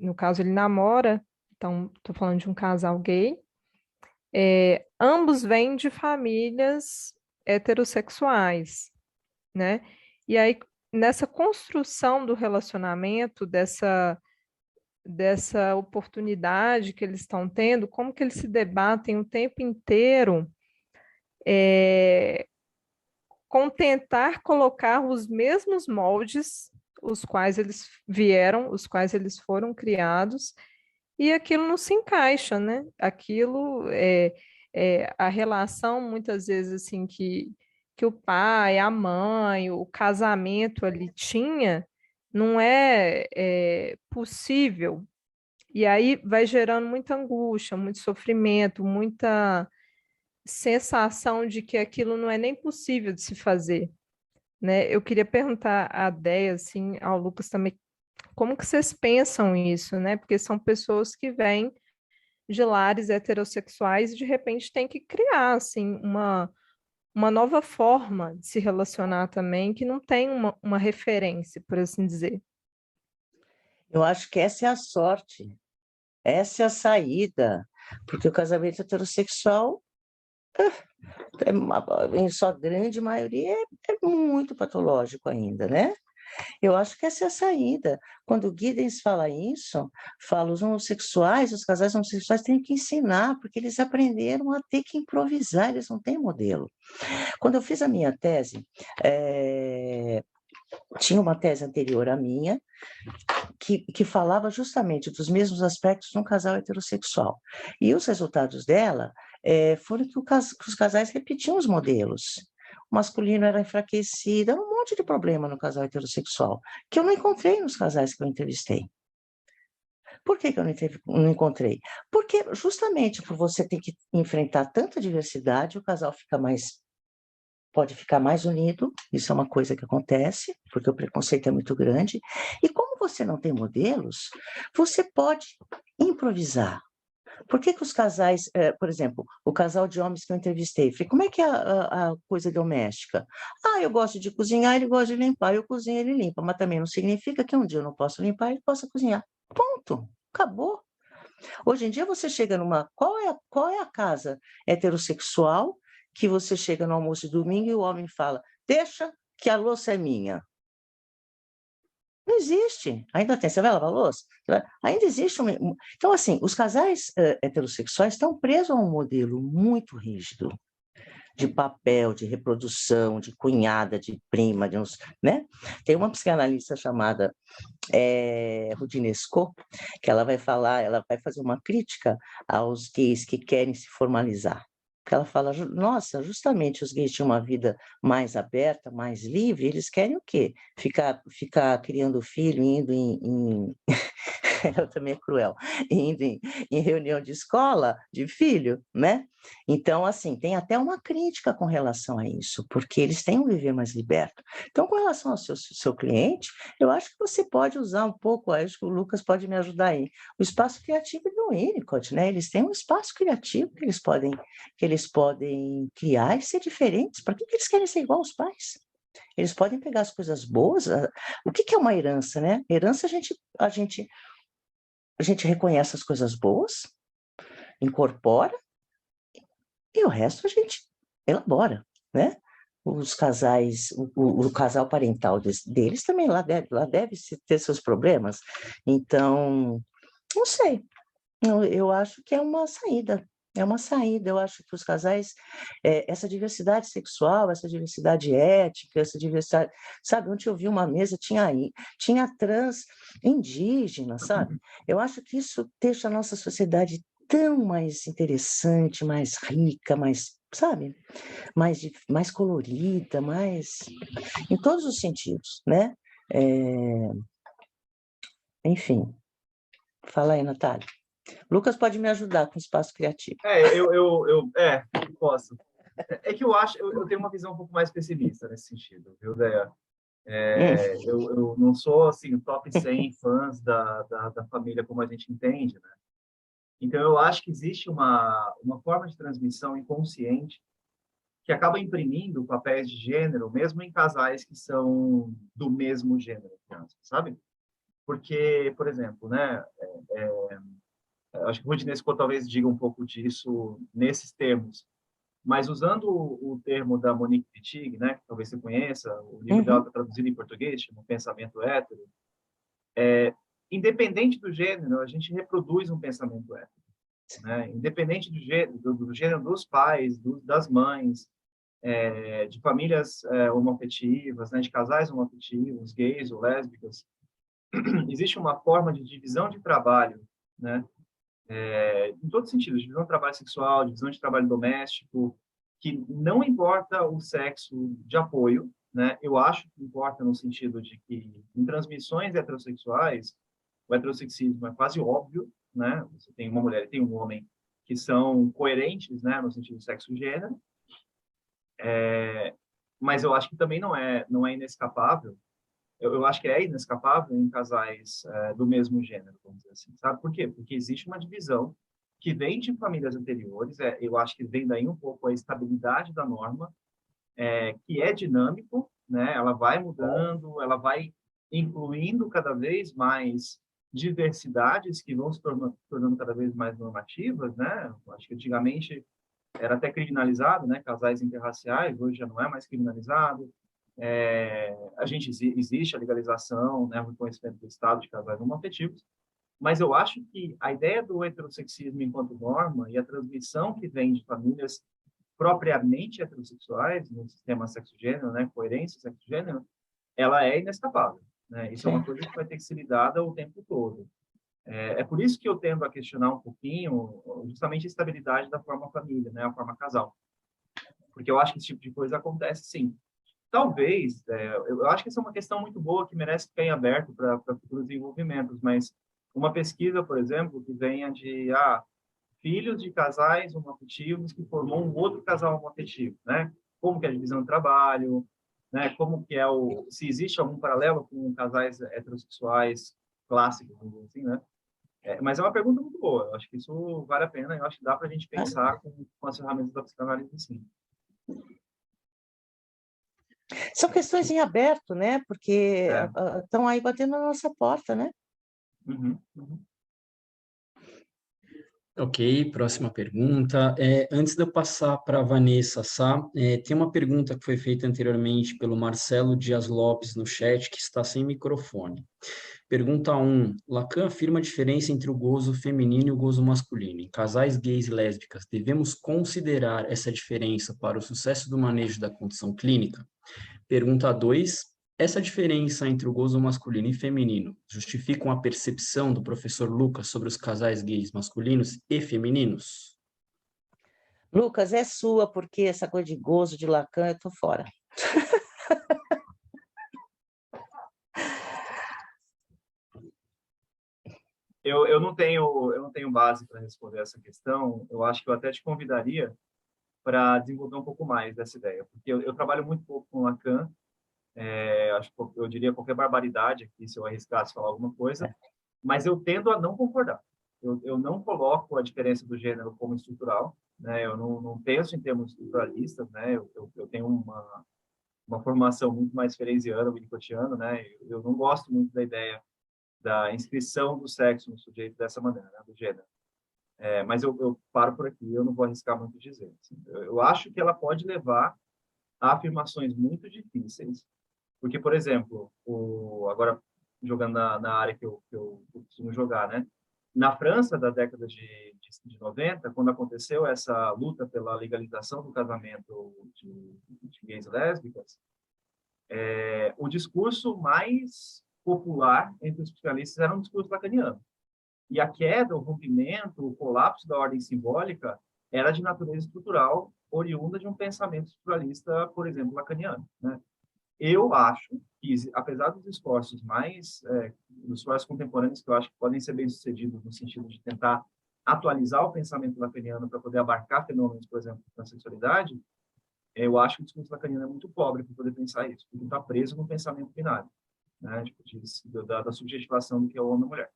No caso ele namora, então estou falando de um casal gay. Ambos vêm de famílias heterossexuais, né? E aí, nessa construção do relacionamento, dessa oportunidade que eles estão tendo, como que eles se debatem o tempo inteiro com tentar colocar os mesmos moldes, os quais eles vieram, os quais eles foram criados, e aquilo não se encaixa, né? Aquilo é a relação, muitas vezes, assim, que o pai, a mãe, o casamento ali tinha, não é possível. E aí vai gerando muita angústia, muito sofrimento, muita sensação de que aquilo não é nem possível de se fazer, né? Eu queria perguntar à Déia, assim, ao Lucas também, como que vocês pensam isso, né? Porque são pessoas que vêm de lares heterossexuais e de repente tem que criar, assim, uma nova forma de se relacionar também, que não tem uma referência, por assim dizer. Eu acho que essa é a sorte, essa é a saída, porque o casamento heterossexual, em sua grande maioria, é muito patológico ainda, né? Eu acho que essa é a saída. Quando o Giddens fala isso, fala os homossexuais, os casais homossexuais têm que ensinar, porque eles aprenderam a ter que improvisar, eles não têm modelo. Quando eu fiz a minha tese, tinha uma tese anterior à minha, que falava justamente dos mesmos aspectos de um casal heterossexual. E os resultados dela foram que os casais repetiam os modelos. O masculino era enfraquecido, era um monte de problema no casal heterossexual, que eu não encontrei nos casais que eu entrevistei. Por que eu não encontrei? Porque justamente por você ter que enfrentar tanta diversidade, o casal pode ficar mais unido, isso é uma coisa que acontece, porque o preconceito é muito grande, e como você não tem modelos, você pode improvisar. Por que os casais, por exemplo, o casal de homens que eu entrevistei, falei, como é que é a coisa doméstica? Ah, eu gosto de cozinhar, ele gosta de limpar, eu cozinho, ele limpa, mas também não significa que um dia eu não posso limpar, ele possa cozinhar. Ponto, acabou. Hoje em dia você chega qual é a casa heterossexual que você chega no almoço de domingo e o homem fala, deixa que a louça é minha. Não existe. Ainda tem. Você vai lavar a louça? Ainda existe. Então, assim, os casais heterossexuais estão presos a um modelo muito rígido de papel, de reprodução, de cunhada, de prima, né? Tem uma psicanalista chamada Rudinesco, que ela vai fazer uma crítica aos gays que querem se formalizar. Porque ela fala, nossa, justamente os gays tinham uma vida mais aberta, mais livre, eles querem o quê? Ficar criando filho, indo ela também é cruel, indo em reunião de escola, de filho, né? Então, assim, tem até uma crítica com relação a isso, porque eles têm um viver mais liberto. Então, com relação ao seu cliente, eu acho que você pode usar um pouco, acho que o Lucas pode me ajudar aí, o espaço criativo do Winnicott, né? Eles têm um espaço criativo que eles podem criar e ser diferentes. Para que eles querem ser igual aos pais? Eles podem pegar as coisas boas. O que é uma herança, né? Herança, a gente reconhece as coisas boas, incorpora, e o resto a gente elabora, né? Os casais, o casal parental deles também lá deve ter seus problemas. Então, não sei. Eu acho que é uma saída. É uma saída. Eu acho que os casais, essa diversidade sexual, essa diversidade ética, essa diversidade. Sabe, ontem eu vi uma mesa, tinha trans indígena, sabe? Eu acho que isso deixa a nossa sociedade tão mais interessante, mais rica, mais, sabe? Mais colorida, mais. Em todos os sentidos, né? Enfim. Fala aí, Natália. Lucas pode me ajudar com o espaço criativo. Eu posso. É que eu acho, eu tenho uma visão um pouco mais pessimista nesse sentido, viu, Déia? Eu não sou, assim, o top 100 fãs da família como a gente entende, né? Então, eu acho que existe uma forma de transmissão inconsciente que acaba imprimindo papéis de gênero, mesmo em casais que são do mesmo gênero, sabe? Porque, por exemplo, né, acho que o Rudinesco talvez diga um pouco disso nesses termos, mas usando o termo da Monique Wittig, né, que talvez você conheça, o livro dela está traduzido em português, chama Pensamento Hétero, independente do gênero, a gente reproduz um pensamento hétero, né? Independente do gênero dos pais, das mães, de famílias homoafetivas, né, de casais homoafetivos, gays ou lésbicas, existe uma forma de divisão de trabalho, né, em todos os sentidos, divisão de trabalho sexual, divisão de trabalho doméstico, que não importa o sexo de apoio, né, eu acho que importa no sentido de que em transmissões heterossexuais, o heterossexismo é quase óbvio, né, você tem uma mulher e tem um homem que são coerentes, né, no sentido sexo e gênero, mas eu acho que também não é inescapável. Eu acho que é inescapável em casais do mesmo gênero, vamos dizer assim, sabe? Por quê? Porque existe uma divisão que vem de famílias anteriores, eu acho que vem daí um pouco a estabilidade da norma, que é dinâmico, né? Ela vai mudando, ela vai incluindo cada vez mais diversidades que vão se tornando cada vez mais normativas, né? Eu acho que antigamente era até criminalizado, né? Casais interraciais, hoje já não é mais criminalizado. Existe a legalização, né? O reconhecimento do Estado de casais homoafetivos, mas eu acho que a ideia do heterossexismo enquanto norma e a transmissão que vem de famílias propriamente heterossexuais no sistema sexo-gênero, né? Coerência sexo-gênero, ela é inescapável, né? Isso é uma coisa que vai ter que ser lidada o tempo todo. É por isso que eu tendo a questionar um pouquinho justamente a estabilidade da forma família, né, a forma casal. Porque eu acho que esse tipo de coisa acontece sim. Talvez, eu acho que essa é uma questão muito boa que merece ficar em aberto para futuros desenvolvimentos, mas uma pesquisa, por exemplo, que venha de filhos de casais homoafetivos que formou um outro casal homoafetivo, né? Como que é a divisão do trabalho, né? Como que se existe algum paralelo com casais heterossexuais clássicos, vamos dizer assim, né? Mas é uma pergunta muito boa. Eu acho que isso vale a pena. Eu acho que dá para a gente pensar com as ferramentas da psicanálise, sim. São questões em aberto, né? Porque estão aí batendo na nossa porta, né? Uhum. Ok, próxima pergunta. Antes de eu passar para a Vanessa Sá, tem uma pergunta que foi feita anteriormente pelo Marcelo Dias Lopes no chat, que está sem microfone. Pergunta 1. Lacan afirma a diferença entre o gozo feminino e o gozo masculino. Em casais gays e lésbicas, devemos considerar essa diferença para o sucesso do manejo da condição clínica? Pergunta 2. Essa diferença entre o gozo masculino e feminino justificam a percepção do professor Lucas sobre os casais gays masculinos e femininos? Lucas, é sua, porque essa coisa de gozo de Lacan, eu tô fora. Eu não tenho base para responder essa questão. Eu acho que eu até te convidaria para desenvolver um pouco mais dessa ideia, porque eu trabalho muito pouco com Lacan. Acho que eu diria qualquer barbaridade aqui se eu arriscasse falar alguma coisa, mas eu tendo a não concordar. Eu não coloco a diferença do gênero como estrutural, né? Eu não penso em termos estruturalistas, né? Eu tenho uma formação muito mais fereziana, winnicottiana, né? Eu não gosto muito da ideia da inscrição do sexo no sujeito dessa maneira, né? Do gênero. Mas eu paro por aqui, eu não vou arriscar muito dizer. Assim. Eu acho que ela pode levar a afirmações muito difíceis, porque, por exemplo, agora jogando na área que eu costumo jogar, né? Na França, da década de 90, quando aconteceu essa luta pela legalização do casamento de gays e lésbicas, o discurso mais popular entre os psicanalistas era um discurso lacaniano. E a queda, o rompimento, o colapso da ordem simbólica era de natureza estrutural, oriunda de um pensamento estruturalista, por exemplo, lacaniano, né? Eu acho que, apesar dos esforços dos esforços contemporâneos que eu acho que podem ser bem-sucedidos no sentido de tentar atualizar o pensamento lacaniano para poder abarcar fenômenos, por exemplo, da sexualidade, eu acho que o discurso lacaniano é muito pobre para poder pensar isso, porque está preso no pensamento binário, né? Tipo, da subjetivação do que é o homem e a mulher.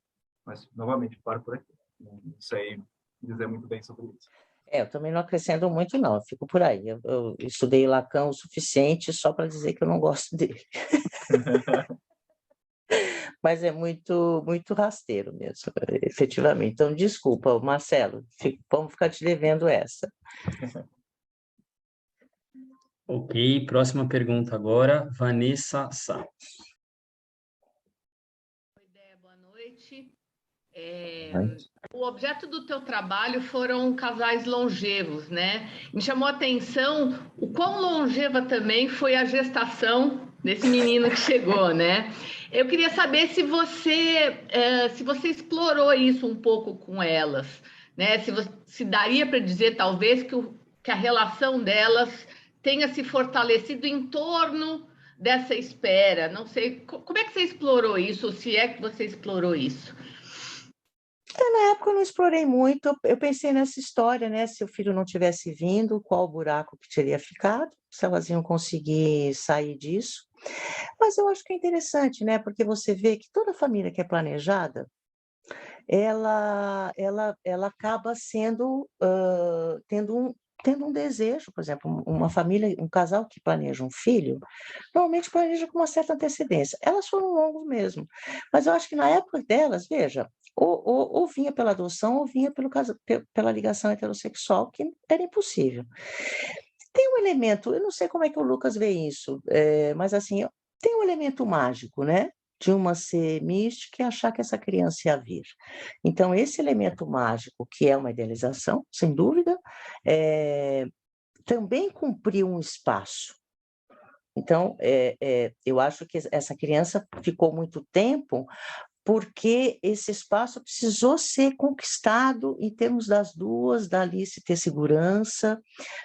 Mas, novamente, paro por aqui. Não sei dizer muito bem sobre isso. Eu também não acrescento muito, não. Eu fico por aí. Eu estudei Lacan o suficiente só para dizer que eu não gosto dele. Mas é muito, muito rasteiro mesmo, efetivamente. Então, desculpa, Marcelo, vamos ficar te devendo essa. Ok, próxima pergunta agora, Vanessa Sá. Oi, Dé, boa noite. O objeto do teu trabalho foram casais longevos, né? Me chamou a atenção o quão longeva também foi a gestação desse menino que chegou, né? Eu queria saber se você explorou isso um pouco com elas, né? Se daria para dizer, talvez, que a relação delas tenha se fortalecido em torno dessa espera. Não sei, como é que você explorou isso, ou se é que você explorou isso? Na época eu não explorei muito, eu pensei nessa história, né? Se o filho não tivesse vindo, qual o buraco que teria ficado, se elas iam conseguir sair disso. Mas eu acho que é interessante, né? Porque você vê que toda família que é planejada, ela acaba sendo, tendo um desejo, por exemplo, uma família, um casal que planeja um filho, normalmente planeja com uma certa antecedência. Elas foram longos mesmo, mas eu acho que na época delas, veja, ou vinha pela adoção ou vinha pela ligação heterossexual, que era impossível. Tem um elemento, eu não sei como é que o Lucas vê isso, mas assim, tem um elemento mágico, né? De uma ser mística e achar que essa criança ia vir. Então, esse elemento mágico, que é uma idealização, sem dúvida, também cumpriu um espaço. Então, eu acho que essa criança ficou muito tempo porque esse espaço precisou ser conquistado em termos das duas, da Alice ter segurança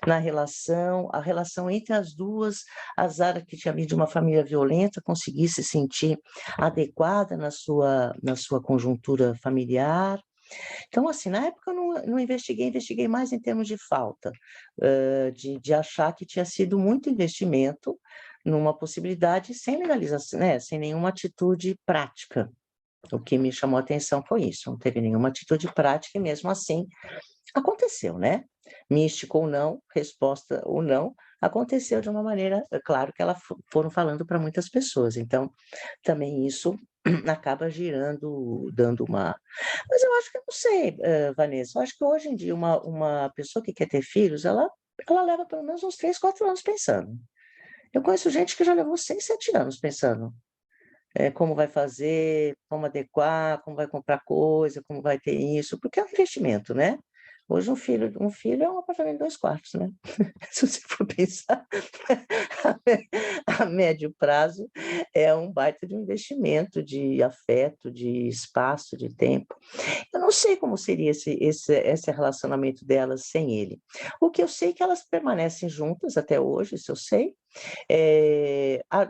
na relação, a relação entre as duas, a Zara, que tinha vindo de uma família violenta, conseguir se sentir adequada na sua conjuntura familiar. Então, assim, na época eu não investiguei mais em termos de falta, de achar que tinha sido muito investimento numa possibilidade sem legalização, né, sem nenhuma atitude prática. O que me chamou a atenção foi isso, não teve nenhuma atitude prática e mesmo assim aconteceu, né? Místico ou não, resposta ou não, aconteceu de uma maneira, claro que elas foram falando para muitas pessoas, então também isso acaba girando, dando uma... Mas eu acho que eu não sei, Vanessa, eu acho que hoje em dia uma pessoa que quer ter filhos, ela leva pelo menos uns 3, 4 anos pensando. Eu conheço gente que já levou 6, 7 anos pensando como vai fazer, como adequar, como vai comprar coisa, como vai ter isso, porque é um investimento, né? Hoje um filho é um apartamento de 2 quartos, né? Se você for pensar, a médio prazo é um baita de um investimento de afeto, de espaço, de tempo. Eu não sei como seria esse relacionamento delas sem ele. O que eu sei é que elas permanecem juntas até hoje, isso eu sei.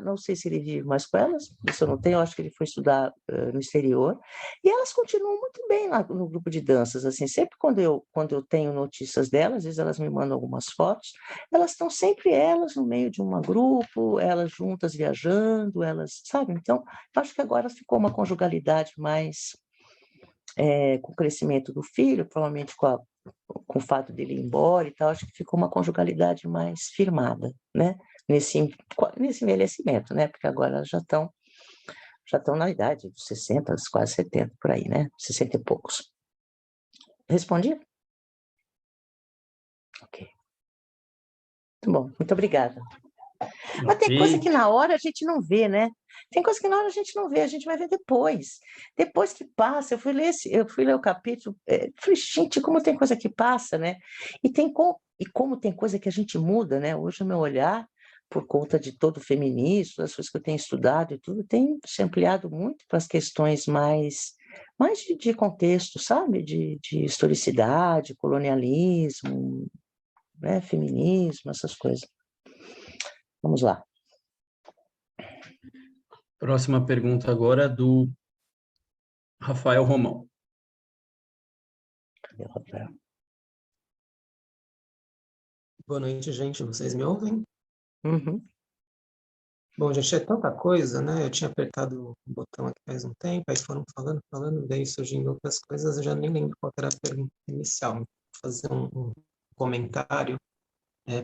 Não sei se ele vive mais com elas, isso eu não tenho, eu acho que ele foi estudar no exterior, e elas continuam muito bem lá no grupo de danças, assim, sempre quando eu tenho notícias delas, às vezes elas me mandam algumas fotos, elas estão sempre no meio de um grupo, elas juntas viajando, elas, sabe? Então, eu acho que agora ficou uma conjugalidade mais com o crescimento do filho, provavelmente com o fato dele ir embora e tal, acho que ficou uma conjugalidade mais firmada, né? Nesse envelhecimento, né? Porque agora elas já estão na idade dos 60, quase 70, por aí, né? 60 e poucos. Respondi? Ok. Muito bom, muito obrigada. Mas tem coisa que na hora a gente não vê, né? Tem coisa que na hora a gente não vê, a gente vai ver depois. Depois que passa, eu fui ler o capítulo, falei, gente, como tem coisa que passa, né? E como tem coisa que a gente muda, né? Hoje o meu olhar, por conta de todo o feminismo, as coisas que eu tenho estudado e tudo, tem se ampliado muito para as questões mais de contexto, sabe? De historicidade, colonialismo, né? Feminismo, essas coisas. Vamos lá. Próxima pergunta agora do Rafael Romão. Cadê o Rafael? Boa noite, gente. Vocês me ouvem? Uhum. Bom, gente, é tanta coisa, né? Eu tinha apertado o botão aqui faz um tempo, aí foram falando, daí surgindo outras coisas, eu já nem lembro qual era a pergunta inicial. Vou fazer um comentário.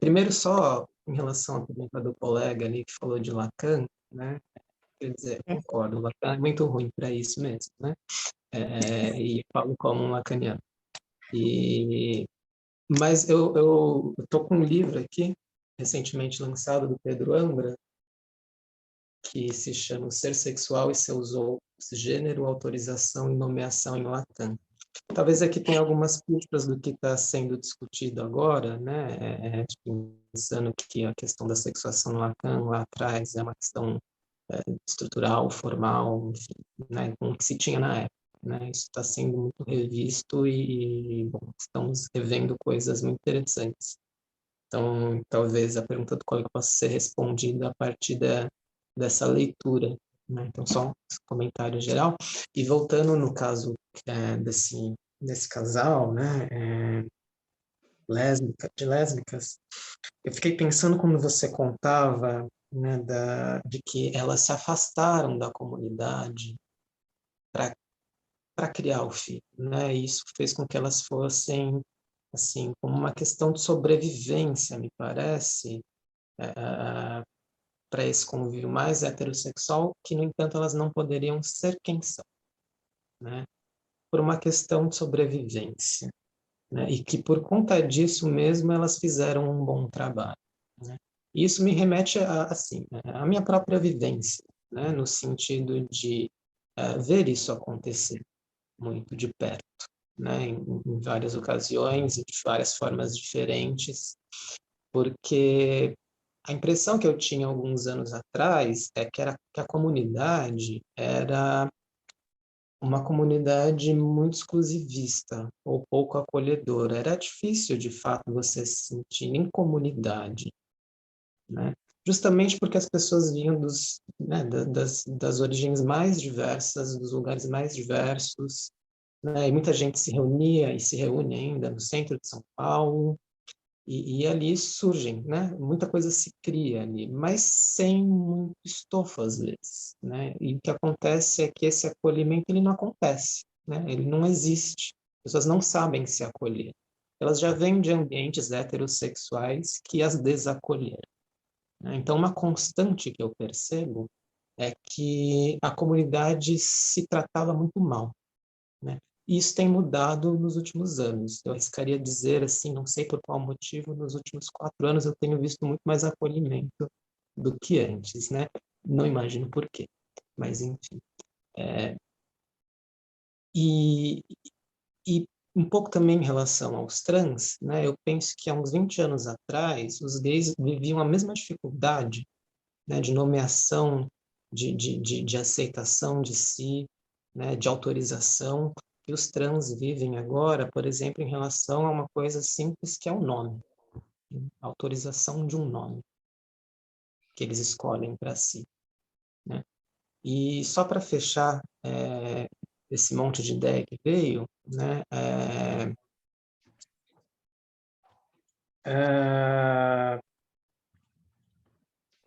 Primeiro, só em relação à pergunta do colega ali que falou de Lacan, né? Quer dizer, concordo, Lacan é muito ruim para isso mesmo, né? E falo como um lacaniano. Mas eu estou com um livro aqui, recentemente lançado, do Pedro Ambra, que se chama O Ser Sexual e Seus gênero, autorização e nomeação em Latam. Talvez aqui tenha algumas pistas do que está sendo discutido agora, né? Pensando que a questão da sexuação no Latam lá atrás é uma questão estrutural, formal, enfim, né? Com o que se tinha na época. Né? Isso está sendo muito revisto e bom, estamos revendo coisas muito interessantes. Então, talvez a pergunta do colega possa ser respondida a partir dessa leitura. Né? Então, só um comentário geral. E voltando no caso desse casal, né, de lésbicas, eu fiquei pensando quando você contava, né, de que elas se afastaram da comunidade para criar o filho, né? E isso fez com que elas fossem, assim, como uma questão de sobrevivência, me parece, para esse convívio mais heterossexual, que, no entanto, elas não poderiam ser quem são, né? Por uma questão de sobrevivência, né? E que, por conta disso mesmo, elas fizeram um bom trabalho, né? E isso me remete assim, a minha própria vivência, né? No sentido de ver isso acontecer muito de perto, né? Em várias ocasiões e de várias formas diferentes, porque a impressão que eu tinha alguns anos atrás é que a comunidade era uma comunidade muito exclusivista ou pouco acolhedora. Era difícil, de fato, você se sentir em comunidade, né? Justamente porque as pessoas vinham né, das origens mais diversas, dos lugares mais diversos, né? E muita gente se reunia e se reúne ainda no centro de São Paulo, e ali surgem, né? Muita coisa se cria ali, mas sem muito estofo às vezes, né? E o que acontece é que esse acolhimento ele não acontece, né? Ele não existe. As pessoas não sabem se acolher. Elas já vêm de ambientes heterossexuais que as desacolheram, né? Então, uma constante que eu percebo é que a comunidade se tratava muito mal, né? E isso tem mudado nos últimos anos. Eu arriscaria dizer, assim, não sei por qual motivo, nos últimos 4 anos eu tenho visto muito mais acolhimento do que antes, né? Não imagino por quê, mas enfim. E um pouco também em relação aos trans, né? Eu penso que há uns 20 anos atrás, os gays viviam a mesma dificuldade, né, de nomeação, de aceitação de si, né, de autorização, que os trans vivem agora, por exemplo, em relação a uma coisa simples que é o nome, né, a autorização de um nome que eles escolhem para si, né? E só para fechar esse monte de ideia que veio, né,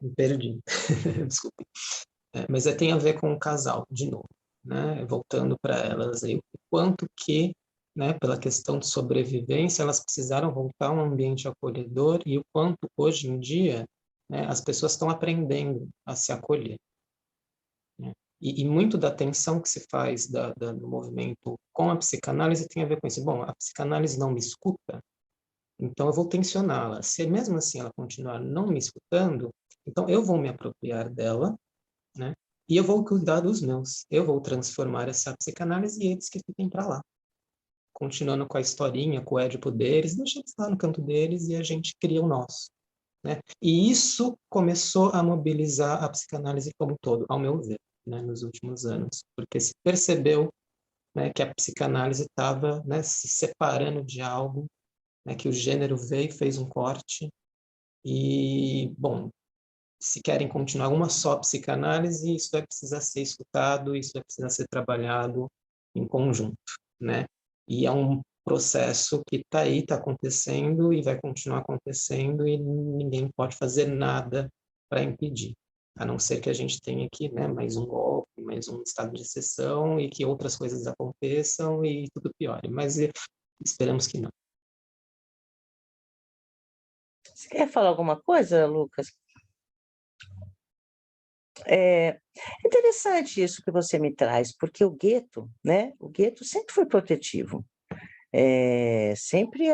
me perdi, desculpe. Mas tem a ver com o casal, de novo, né? Voltando para elas aí, o quanto que, né, pela questão de sobrevivência, elas precisaram voltar a um ambiente acolhedor e o quanto, hoje em dia, né, as pessoas estão aprendendo a se acolher, né? E muito da tensão que se faz do movimento com a psicanálise tem a ver com isso. Bom, a psicanálise não me escuta, então eu vou tensioná-la. Se mesmo assim ela continuar não me escutando, então eu vou me apropriar dela, né? E eu vou cuidar dos meus. Eu vou transformar essa psicanálise e eles que fiquem para lá. Continuando com a historinha, com o Édipo deles, deixa eles lá no canto deles e a gente cria o nosso, né? E isso começou a mobilizar a psicanálise como um todo, ao meu ver, né, nos últimos anos. Porque se percebeu, né, que a psicanálise estava, né, se separando de algo, né, que o gênero veio e fez um corte. E, bom, se querem continuar uma só psicanálise, isso vai precisar ser escutado, isso vai precisar ser trabalhado em conjunto, né? E é um processo que está aí, está acontecendo e vai continuar acontecendo e ninguém pode fazer nada para impedir, a não ser que a gente tenha aqui, né, mais um golpe, mais um estado de exceção e que outras coisas aconteçam e tudo piore, mas esperamos que não. Você quer falar alguma coisa, Lucas? É interessante isso que você me traz, porque o gueto, né? O gueto sempre foi protetivo. Sempre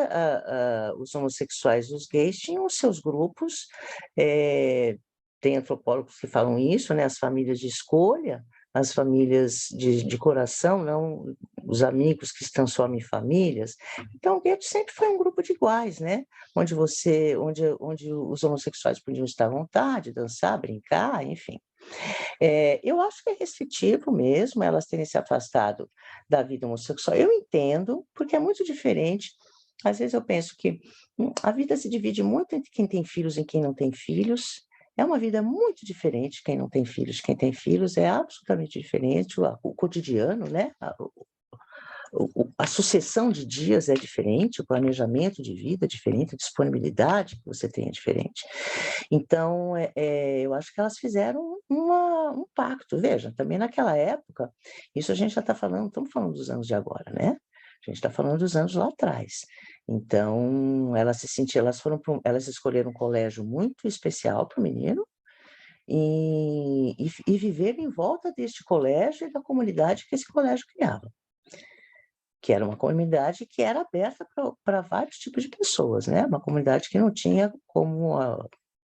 os homossexuais e os gays tinham os seus grupos, tem antropólogos que falam isso, né? As famílias de escolha, as famílias de coração, não os amigos que transformam em famílias. Então, o gueto sempre foi um grupo de iguais, né? Onde os homossexuais podiam estar à vontade, dançar, brincar, enfim. Eu acho que é restritivo mesmo elas terem se afastado da vida homossexual. Eu entendo, porque é muito diferente. Às vezes eu penso que a vida se divide muito entre quem tem filhos e quem não tem filhos. É uma vida muito diferente quem não tem filhos. Quem tem filhos é absolutamente diferente. O cotidiano, né? A sucessão de dias é diferente, o planejamento de vida é diferente, a disponibilidade que você tem é diferente. Então, eu acho que elas fizeram um pacto. Veja, também naquela época, isso a gente já está falando, estamos falando dos anos de agora, né? A gente está falando dos anos lá atrás. Então, elas escolheram um colégio muito especial para o menino, e viver em volta deste colégio e da comunidade que esse colégio criava, que era uma comunidade que era aberta para vários tipos de pessoas, né? Uma comunidade que não tinha como,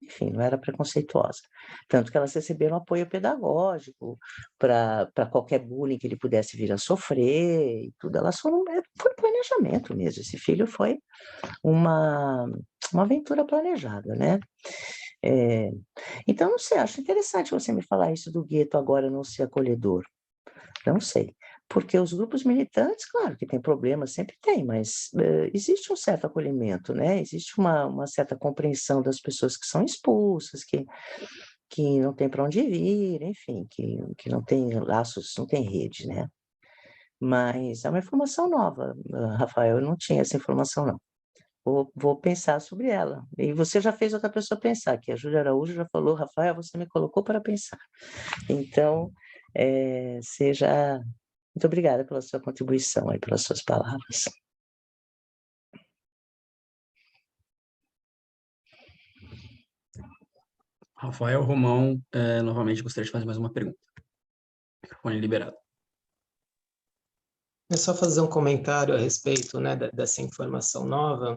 enfim, não era preconceituosa. Tanto que elas receberam apoio pedagógico para qualquer bullying que ele pudesse vir a sofrer e tudo. Elas foram, foi planejamento mesmo. Esse filho foi uma aventura planejada, né? Então, não sei, acho interessante você me falar isso do gueto agora não ser acolhedor. Não sei, porque os grupos militantes, claro que tem problemas, sempre tem, mas existe um certo acolhimento, né? Existe uma certa compreensão das pessoas que são expulsas, que não tem para onde vir, enfim, que não tem laços, não tem rede, né? Mas é uma informação nova, Rafael, eu não tinha essa informação, não. Vou pensar sobre ela. E você já fez outra pessoa pensar, que a Júlia Araújo já falou, Rafael, você me colocou para pensar. Então, muito obrigada pela sua contribuição e pelas suas palavras. Rafael Romão, novamente gostaria de fazer mais uma pergunta. Microfone liberado. É só fazer um comentário a respeito, né, dessa informação nova.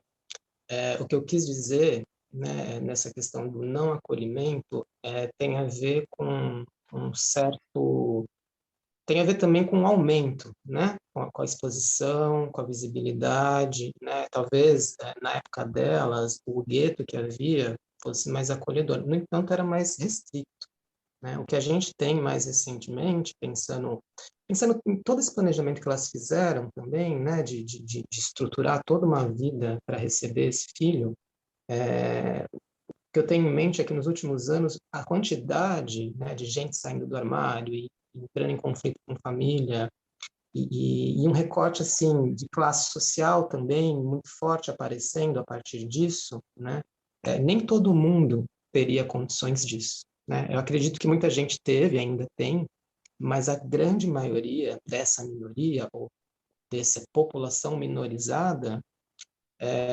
O que eu quis dizer, né, nessa questão do não acolhimento tem a ver com um certo... Tem a ver também com o aumento, né, com a exposição, com a visibilidade, né? Talvez, na época delas, o gueto que havia fosse mais acolhedor. No entanto, era mais restrito, né? O que a gente tem mais recentemente, pensando em todo esse planejamento que elas fizeram também, né, de estruturar toda uma vida para receber esse filho, o que eu tenho em mente é que nos últimos anos a quantidade, né, de gente saindo do armário e entrando em conflito com família e um recorte assim de classe social também muito forte aparecendo a partir disso, né? Nem todo mundo teria condições disso, né? Eu acredito que muita gente teve, ainda tem, mas a grande maioria dessa minoria ou dessa população minorizada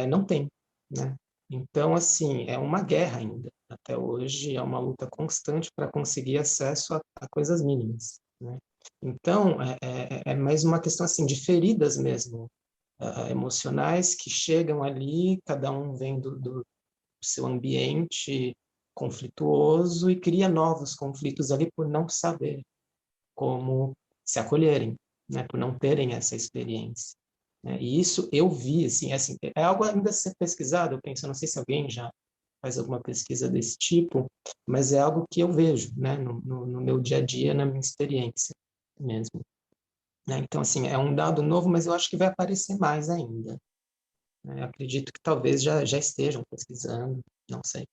não tem, né? Então, assim, é uma guerra ainda. Até hoje é uma luta constante para conseguir acesso a coisas mínimas, né? Então, é mais uma questão assim de feridas mesmo, emocionais que chegam ali, cada um vem do seu ambiente conflituoso e cria novos conflitos ali por não saber como se acolherem, né? Por não terem essa experiência. E isso eu vi, assim, é algo ainda a ser pesquisado, eu penso, não sei se alguém já faz alguma pesquisa desse tipo, mas é algo que eu vejo, né, no meu dia a dia, na minha experiência mesmo. Então, assim, é um dado novo, mas eu acho que vai aparecer mais ainda. Acredito que talvez já estejam pesquisando, não sei.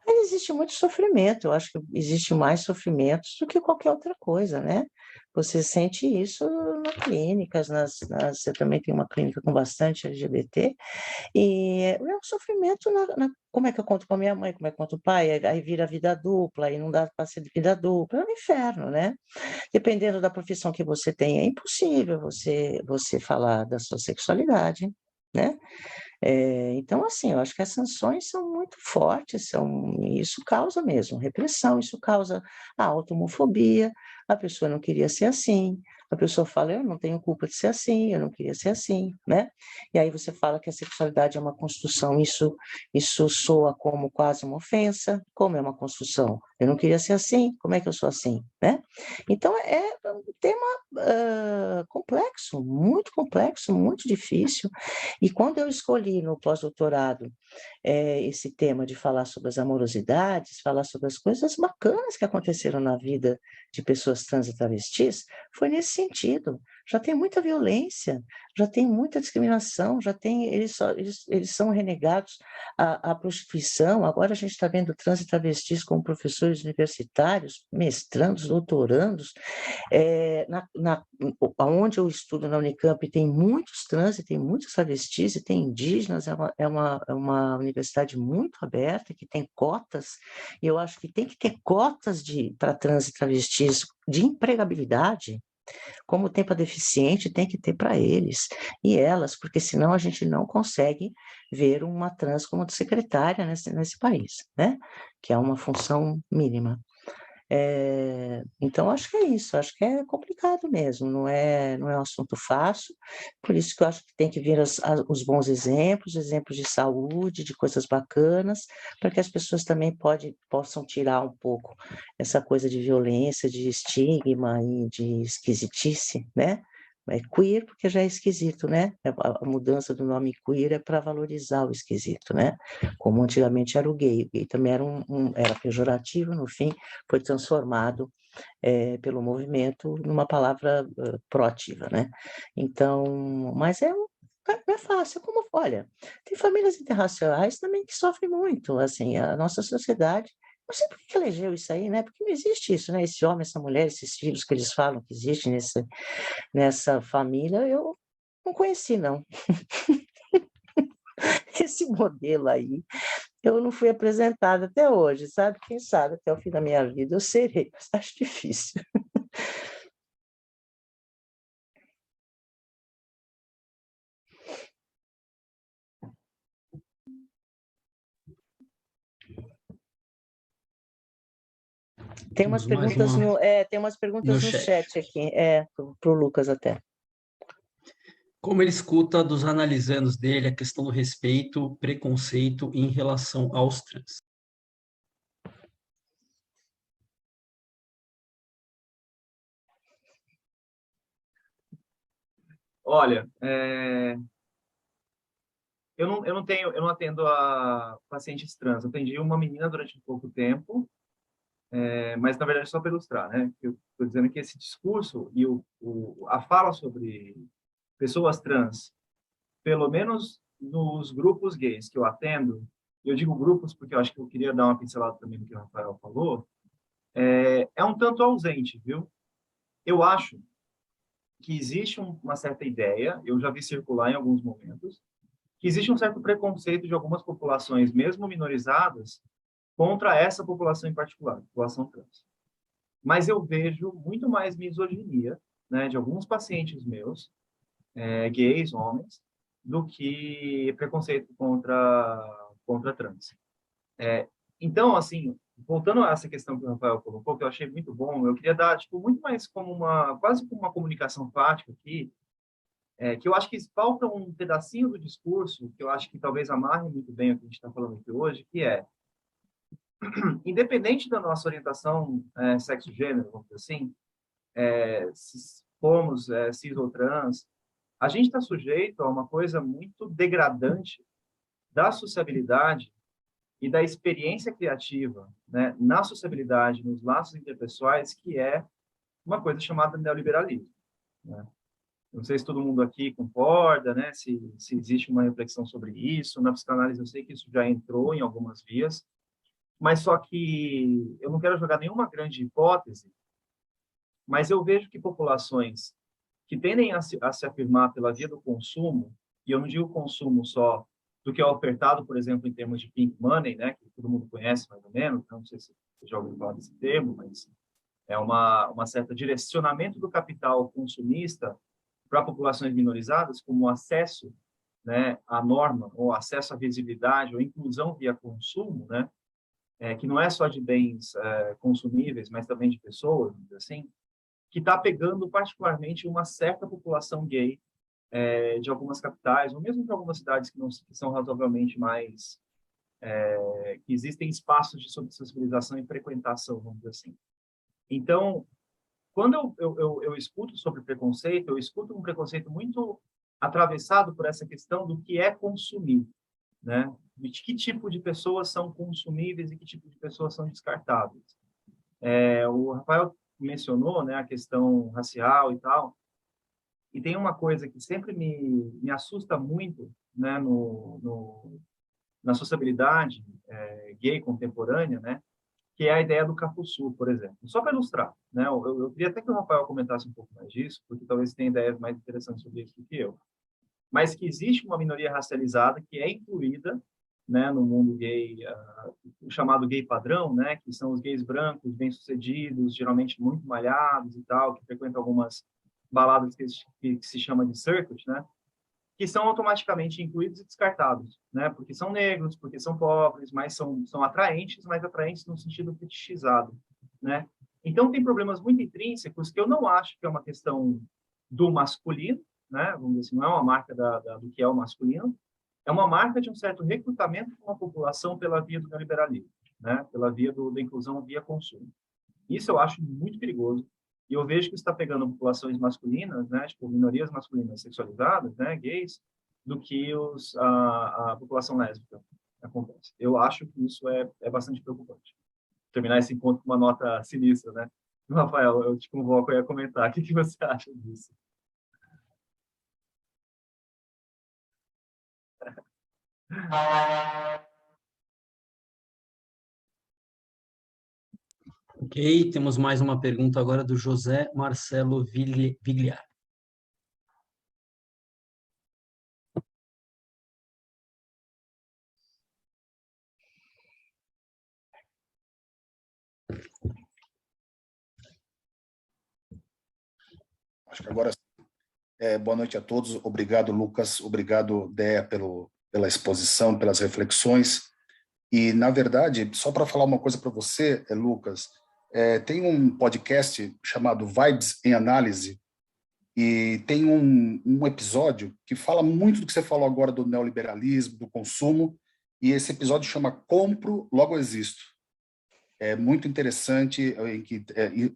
Mas existe muito sofrimento, eu acho que existe mais sofrimentos do que qualquer outra coisa, né? Você sente isso nas clínicas, você também tem uma clínica com bastante LGBT, e é um sofrimento, como é que eu conto com a minha mãe, como é que eu conto com o pai, aí vira vida dupla, aí não dá para ser vida dupla, é um inferno, né? Dependendo da profissão que você tem, é impossível você falar da sua sexualidade, né? Então, assim, eu acho que as sanções são muito fortes, isso causa mesmo repressão, isso causa a automofobia, a pessoa não queria ser assim, a pessoa fala, eu não tenho culpa de ser assim, eu não queria ser assim, né? E aí você fala que a sexualidade é uma construção, isso soa como quase uma ofensa, como é uma construção? Eu não queria ser assim, como é que eu sou assim, né? Então, é um tema complexo, muito difícil. E quando eu escolhi no pós-doutorado esse tema de falar sobre as amorosidades, falar sobre as coisas bacanas que aconteceram na vida de pessoas trans e travestis, foi nesse sentido. Já tem muita violência, já tem muita discriminação, já tem, eles são renegados à prostituição. Agora a gente está vendo trans e travestis como professores universitários, mestrandos, doutorandos. Onde eu estudo na Unicamp tem muitos trans e tem muitos travestis e tem indígenas, é uma universidade muito aberta, que tem cotas, e eu acho que tem que ter cotas para trans e travestis de empregabilidade, como tem para deficiente, tem que ter para eles e elas, porque senão a gente não consegue ver uma trans como secretária nesse país, né? Que é uma função mínima. Então, acho que é isso, acho que é complicado mesmo, não é um assunto fácil, por isso que eu acho que tem que vir os bons exemplos de saúde, de coisas bacanas, para que as pessoas também possam tirar um pouco essa coisa de violência, de estigma e de esquisitice, né? É queer porque já é esquisito, né? A mudança do nome queer é para valorizar o esquisito, né? Como antigamente era o gay. O gay também era pejorativo, no fim foi transformado pelo movimento numa palavra proativa, né? Então, mas não é fácil, como, olha, tem famílias interraciais também que sofrem muito, assim, a nossa sociedade. Não sei por que elegeu isso aí, né? Porque não existe isso, né? Esse homem, essa mulher, esses filhos que eles falam que existem nessa família, eu não conheci, não. Esse modelo aí, eu não fui apresentada até hoje, sabe? Quem sabe até o fim da minha vida eu serei, mas acho difícil. Tem umas Temos mais perguntas uma tem umas perguntas no no chat. chat aqui, pro Lucas até. Como ele escuta dos analisandos dele a questão do respeito, preconceito em relação aos trans? Olha, eu não atendo a pacientes trans. Eu atendi uma menina durante um pouco tempo, mas na verdade só para ilustrar, né? Eu estou dizendo que esse discurso e a fala sobre pessoas trans, pelo menos nos grupos gays que eu atendo, e eu digo grupos porque eu acho que eu queria dar uma pincelada também no que o Rafael falou, é um tanto ausente, viu? Eu acho que existe uma certa ideia, eu já vi circular em alguns momentos, que existe um certo preconceito de algumas populações, mesmo minorizadas, contra essa população em particular, a população trans. Mas eu vejo muito mais misoginia, né, de alguns pacientes meus, gays, homens, do que preconceito contra trans. Então, assim, voltando a essa questão que o Rafael colocou, que eu achei muito bom, eu queria dar, tipo, muito mais como quase como uma comunicação fática aqui, que eu acho que falta um pedacinho do discurso, que eu acho que talvez amarre muito bem o que a gente está falando aqui hoje, que é, independente da nossa orientação sexo-gênero, vamos dizer assim, se formos cis ou trans, a gente está sujeito a uma coisa muito degradante da sociabilidade e da experiência criativa, né, na sociabilidade, nos laços interpessoais, que é uma coisa chamada neoliberalismo, né? Não sei se todo mundo aqui concorda, né, se existe uma reflexão sobre isso. Na psicanálise eu sei que isso já entrou em algumas vias, mas só que eu não quero jogar nenhuma grande hipótese, mas eu vejo que populações que tendem a se afirmar pela via do consumo, e eu não digo consumo só do que é ofertado, por exemplo, em termos de pink money, né, que todo mundo conhece mais ou menos, não sei se você já ouviu falar desse termo, mas é uma certa direcionamento do capital consumista para populações minorizadas, como acesso, né, à norma, ou acesso à visibilidade, ou inclusão via consumo, né, que não é só de bens consumíveis, mas também de pessoas, assim, que está pegando particularmente uma certa população gay de algumas capitais, ou mesmo de algumas cidades que são razoavelmente mais que existem espaços de sociabilização e frequentação, vamos dizer assim. Então, quando eu escuto sobre preconceito, eu escuto um preconceito muito atravessado por essa questão do que é consumir, né? De que tipo de pessoas são consumíveis e que tipo de pessoas são descartáveis. O Rafael mencionou, né, a questão racial e tal, e tem uma coisa que sempre me assusta muito, né, na sociabilidade gay contemporânea, né, que é a ideia do cafuçu, por exemplo. Só para ilustrar, né, eu queria até que o Rafael comentasse um pouco mais disso, porque talvez tenha ideias mais interessantes sobre isso do que eu. Mas que existe uma minoria racializada que é incluída, né, no mundo gay, o chamado gay padrão, né, que são os gays brancos, bem-sucedidos, geralmente muito malhados e tal, que frequentam algumas baladas que se chama de circuit, né, que são automaticamente incluídos e descartados, né, porque são negros, porque são pobres, mas são atraentes, mas atraentes no sentido fetichizado, né. Então, tem problemas muito intrínsecos que eu não acho que é uma questão do masculino, né, vamos dizer assim, não é uma marca do que é o masculino, é uma marca de um certo recrutamento de uma população pela via do neoliberalismo, né, pela via da inclusão via consumo. Isso eu acho muito perigoso, e eu vejo que está pegando populações masculinas, né, tipo minorias masculinas sexualizadas, né, gays, do que a população lésbica acontece. Eu acho que isso é bastante preocupante. Terminar esse encontro com uma nota sinistra, né? Rafael, eu te convoco aí a comentar. O que você acha disso? Ok, temos mais uma pergunta agora do José Marcelo Vigliar. Acho que agora boa noite a todos. Obrigado, Lucas. Obrigado, Dea, pela exposição, pelas reflexões. E, na verdade, só para falar uma coisa para você, Lucas, tem um podcast chamado Vibes em Análise, e tem um episódio que fala muito do que você falou agora do neoliberalismo, do consumo, e esse episódio chama Compro, Logo Existo. É muito interessante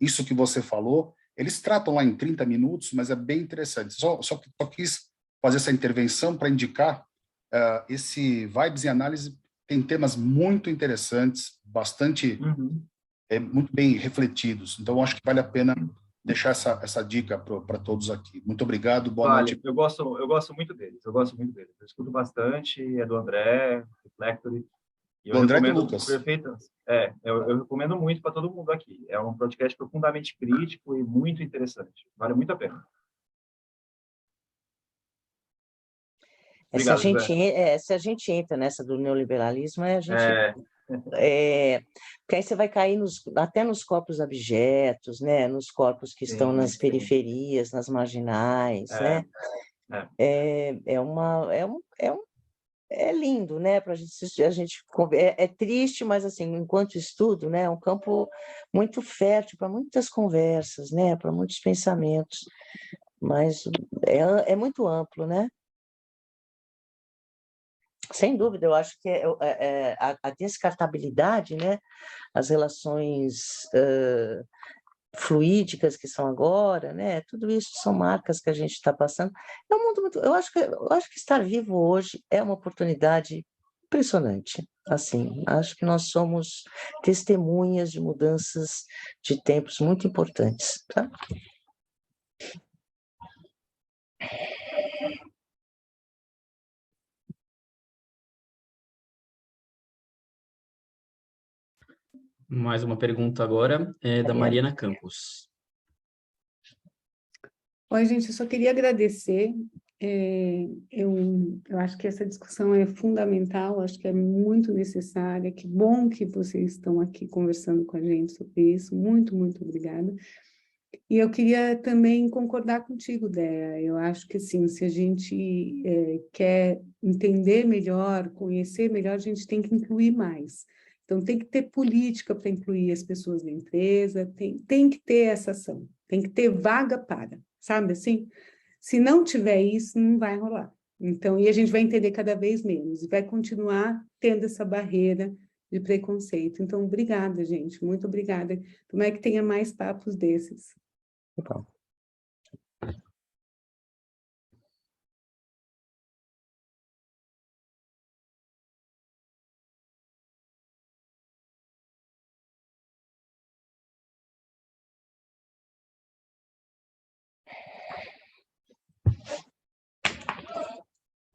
isso que você falou. Eles tratam lá em 30 minutos, mas é bem interessante. Só quis fazer essa intervenção para indicar esse Vibes em Análise tem temas muito interessantes, bastante muito bem refletidos. Então, acho que vale a pena deixar essa dica para todos aqui. Muito obrado, boa noite. Eu gosto muito deles, eu escuto bastante, é do André, do Reflectory. Do André e do Lucas. Eu recomendo muito para todo mundo aqui. É um podcast profundamente crítico e muito interessante. Vale muito a pena. Obrigado, se a gente entra nessa do neoliberalismo, porque aí você vai cair até nos corpos abjetos, né? Nos corpos que estão nas periferias, nas marginais, né? É lindo, né? Para a gente é triste, mas assim, enquanto estudo, né? É um campo muito fértil para muitas conversas, né? Para muitos pensamentos, mas é muito amplo, né? Sem dúvida, eu acho que a descartabilidade, né? As relações fluídicas que são agora, né? Tudo isso são marcas que a gente está passando. É um mundo muito. Eu acho que estar vivo hoje é uma oportunidade impressionante. Assim, acho que nós somos testemunhas de mudanças de tempos muito importantes, tá? Mais uma pergunta agora é da Mariana Campos. Oi, gente, eu só queria agradecer. Eu acho que essa discussão é fundamental, acho que é muito necessária. Que bom que vocês estão aqui conversando com a gente sobre isso. Muito, muito obrigada. E eu queria também concordar contigo, Dea. Eu acho que, assim, se a gente quer entender melhor, conhecer melhor, a gente tem que incluir mais. Então, tem que ter política para incluir as pessoas na empresa, tem que ter essa ação, tem que ter vaga para, sabe assim? Se não tiver isso, não vai rolar. Então, e a gente vai entender cada vez menos, e vai continuar tendo essa barreira de preconceito. Então, obrigada, gente, muito obrigada. Tomara que tenha mais papos desses. Bom.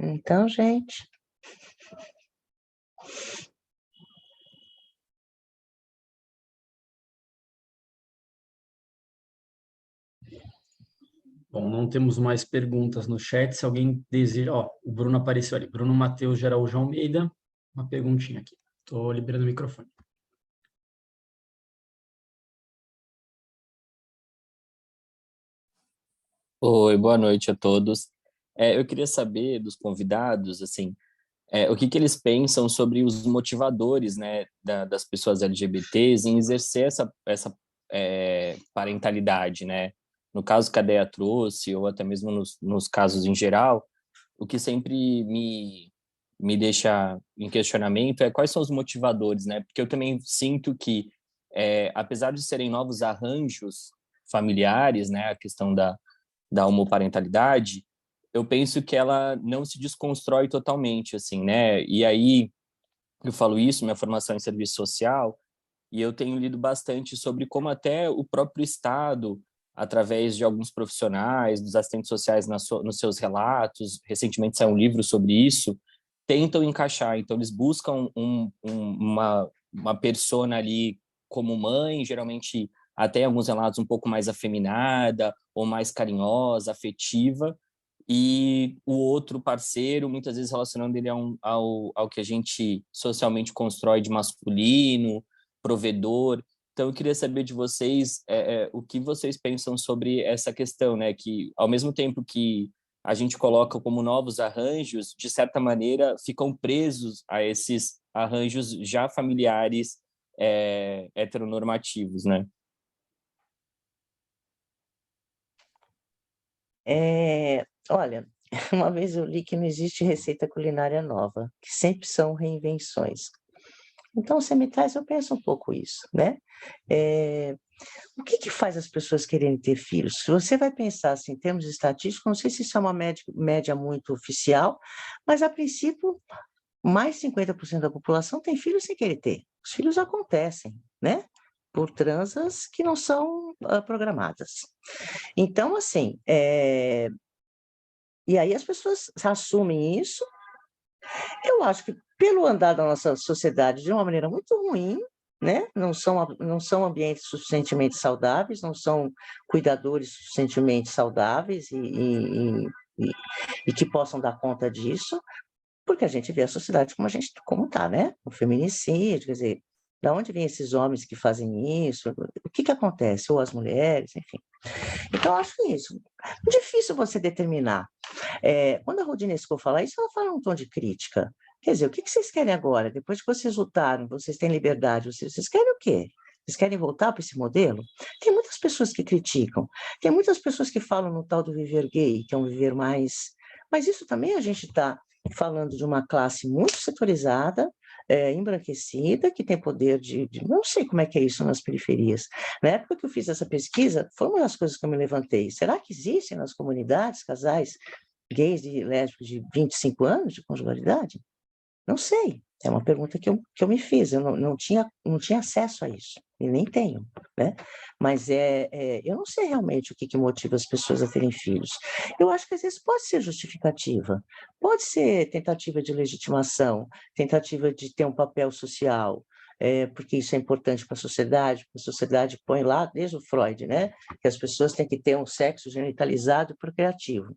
Então, gente, Bom, não temos mais perguntas no chat. Se alguém deseja... Ó, o Bruno apareceu ali. Bruno Matheus de Araújo Almeida. Uma perguntinha aqui. Estou liberando o microfone. Oi, boa noite a todos. Eu queria saber dos convidados, assim, o que eles pensam sobre os motivadores, né, das pessoas LGBTs em exercer essa parentalidade, né? No caso que a Dea trouxe, ou até mesmo nos casos em geral, o que sempre me deixa em questionamento é quais são os motivadores, né? Porque eu também sinto que, apesar de serem novos arranjos familiares, né, a questão da homoparentalidade, eu penso que ela não se desconstrói totalmente, assim, né? E aí, eu falo isso, minha formação em serviço social, e eu tenho lido bastante sobre como até o próprio Estado, através de alguns profissionais, dos assistentes sociais nos seus relatos, recentemente saiu um livro sobre isso, tentam encaixar. Então, eles buscam uma persona ali como mãe, geralmente até em alguns relatos um pouco mais afeminada, ou mais carinhosa, afetiva, e o outro parceiro, muitas vezes relacionando ele ao que a gente socialmente constrói de masculino, provedor. Então, eu queria saber de vocês o que vocês pensam sobre essa questão, né? Que, ao mesmo tempo que a gente coloca como novos arranjos, de certa maneira, ficam presos a esses arranjos já familiares heteronormativos, né? Olha, uma vez eu li que não existe receita culinária nova, que sempre são reinvenções. Então, você me traz, eu penso um pouco isso, né? O que faz as pessoas quererem ter filhos? Se você vai pensar assim, em termos estatísticos, não sei se isso é uma média muito oficial, mas a princípio, mais de 50% da população tem filhos sem querer ter. Os filhos acontecem, né? Por transas que não são programadas. Então, assim, e aí as pessoas assumem isso. Eu acho que pelo andar da nossa sociedade de uma maneira muito ruim, né? Não são ambientes suficientemente saudáveis, não são cuidadores suficientemente saudáveis e que possam dar conta disso, porque a gente vê a sociedade como está, né? O feminicídio, quer dizer, da onde vêm esses homens que fazem isso? O que acontece? Ou as mulheres, enfim. Então, eu acho isso. Difícil você determinar. Quando a Rodinesco fala isso, ela fala num tom de crítica. Quer dizer, o que vocês querem agora? Depois que vocês lutaram, vocês têm liberdade, vocês querem o quê? Vocês querem voltar para esse modelo? Tem muitas pessoas que criticam, tem muitas pessoas que falam no tal do viver gay, que é um viver mais... Mas isso também a gente está falando de uma classe muito setorizada, embranquecida, que tem poder não sei como é que é isso nas periferias. Na época que eu fiz essa pesquisa, foi uma das coisas que eu me levantei. Será que existem nas comunidades casais gays e lésbicos de 25 anos de conjugalidade? Não sei. É uma pergunta que eu me fiz. Eu não tinha acesso a isso. E nem tenho, né? Mas eu não sei realmente o que motiva as pessoas a terem filhos. Eu acho que às vezes pode ser justificativa, pode ser tentativa de legitimação, tentativa de ter um papel social, porque isso é importante para a sociedade põe lá, desde o Freud, né? Que as pessoas têm que ter um sexo genitalizado e procreativo.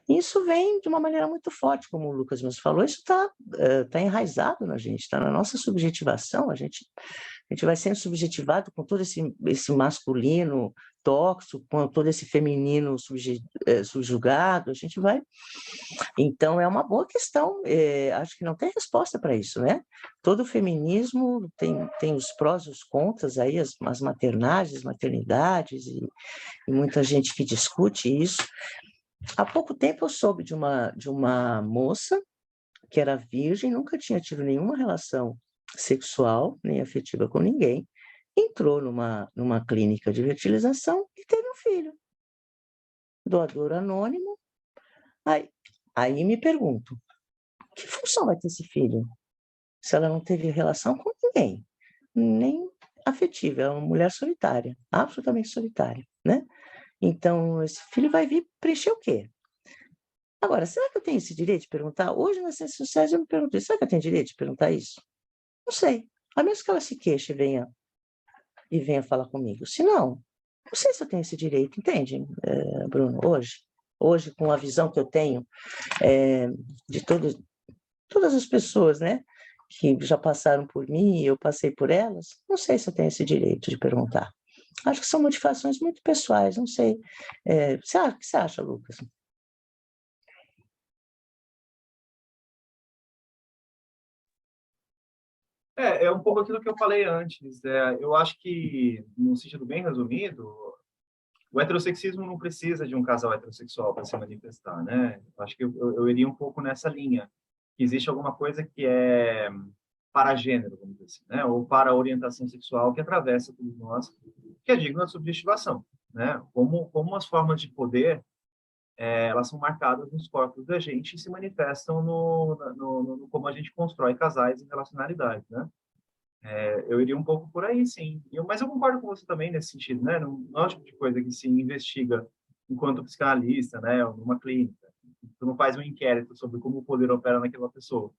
Isso vem de uma maneira muito forte, como o Lucas mesmo falou, isso tá enraizado na gente, está na nossa subjetivação, a gente vai sendo subjetivado com todo esse masculino tóxico, com todo esse feminino subjugado, a gente vai... Então, é uma boa questão, acho que não tem resposta para isso, né? Todo feminismo tem os prós e os contras aí, as maternagens, maternidades, e muita gente que discute isso. há pouco tempo eu soube de uma moça que era virgem, nunca tinha tido nenhuma relação sexual nem afetiva com ninguém, entrou numa clínica de fertilização e teve um filho. Doador anônimo. Aí me pergunto, que função vai ter esse filho? Se ela não teve relação com ninguém, nem afetiva, é uma mulher solitária, absolutamente solitária, né? Então, esse filho vai vir preencher o quê? Agora, será que eu tenho esse direito de perguntar? Hoje, nas ciências sociais, eu me perguntei, será que eu tenho direito de perguntar isso? Não sei. A menos que ela se queixe e venha falar comigo. Se não sei se eu tenho esse direito, entende, Bruno? Hoje, com a visão que eu tenho de todas as pessoas, né, que já passaram por mim e eu passei por elas, não sei se eu tenho esse direito de perguntar. Acho que são motivações muito pessoais, não sei. O que você acha, Lucas? É um pouco aquilo que eu falei antes. Eu acho que, num sentido bem resumido, o heterossexismo não precisa de um casal heterossexual para se manifestar, né? Eu acho que eu iria um pouco nessa linha. Que existe alguma coisa que é para gênero, vamos dizer assim, né? Ou para orientação sexual que atravessa todos nós, que é digno de subjetivação, né? Como as formas de poder elas são marcadas nos corpos da gente e se manifestam no como a gente constrói casais e relacionalidades, né? Eu iria um pouco por aí, sim. Mas eu concordo com você também nesse sentido, né? Não é o tipo de coisa que se investiga enquanto psicanalista, né? Ou numa clínica. Tu não faz um inquérito sobre como o poder opera naquela pessoa.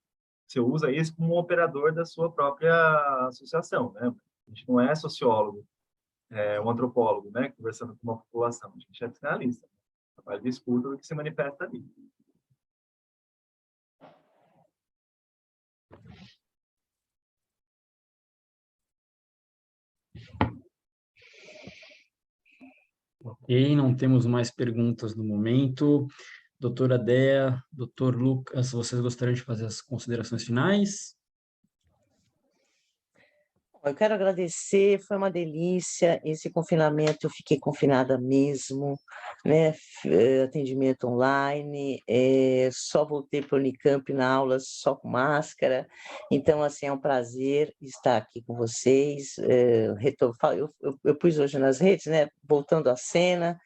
Você usa isso como um operador da sua própria associação, né? A gente não é sociólogo, um antropólogo, né? Conversando com uma população. A gente é psicanalista. O trabalho de escuta do que se manifesta ali. Ok, não temos mais perguntas no momento. Doutora Dea, doutor Lucas, vocês gostariam de fazer as considerações finais? Eu quero agradecer, foi uma delícia. Esse confinamento, eu fiquei confinada mesmo, né? Atendimento online, só voltei para o Unicamp na aula só com máscara. Então, assim, é um prazer estar aqui com vocês. Eu pus hoje nas redes, né? Voltando à cena.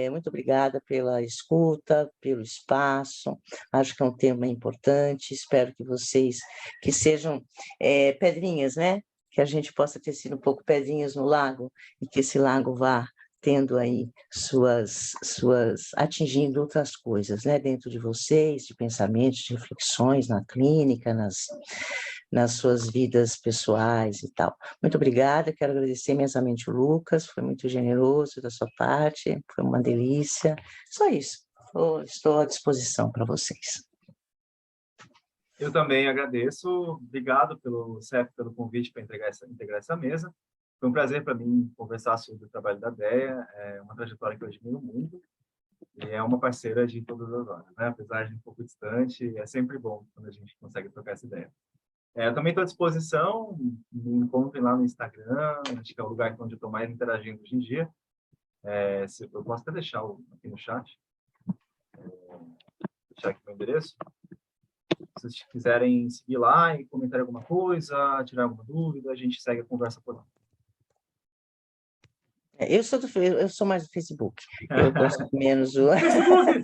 Muito obrigada pela escuta, pelo espaço. Acho que é um tema importante. Espero que vocês que sejam pedrinhas, né? Que a gente possa ter sido um pouco pedrinhas no lago e que esse lago vá tendo aí atingindo outras coisas, né? Dentro de vocês, de pensamentos, de reflexões na clínica, nas suas vidas pessoais e tal. Muito obrigada, quero agradecer imensamente o Lucas, foi muito generoso da sua parte, foi uma delícia. Só isso, estou à disposição para vocês. Eu também agradeço. Obrigado pelo CEF, pelo convite para integrar essa mesa. Foi um prazer para mim conversar sobre o trabalho da Dea. É uma trajetória que eu admiro muito e é uma parceira de todas as horas, né? Apesar de um pouco distante, é sempre bom quando a gente consegue trocar essa ideia. Eu também estou à disposição. Me encontrem lá no Instagram, acho que é o lugar onde eu estou mais interagindo hoje em dia. Eu posso até deixar aqui no chat. Deixar aqui o meu endereço. Se vocês quiserem seguir lá e comentar alguma coisa, tirar alguma dúvida, a gente segue a conversa por lá. Eu sou mais do Facebook. Eu gosto menos do... Facebook!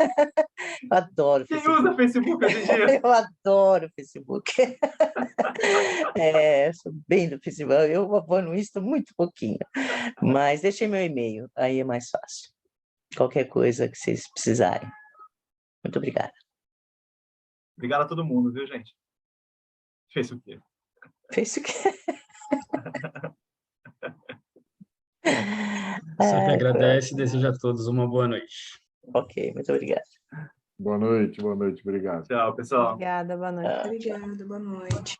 Eu adoro o Facebook. Quem usa Facebook hoje em dia? Eu adoro o Facebook. Sou bem do Facebook. Eu vou no Insta muito pouquinho. Mas deixei meu e-mail, aí é mais fácil. Qualquer coisa que vocês precisarem. Muito obrigada. Obrigado a todo mundo, viu, gente? Fez o quê? Fez o quê? Só que agradece e deseja a todos uma boa noite. Ok, muito obrigada. Boa noite, obrigado. Tchau, pessoal. Obrigada, boa noite. Obrigada, boa noite.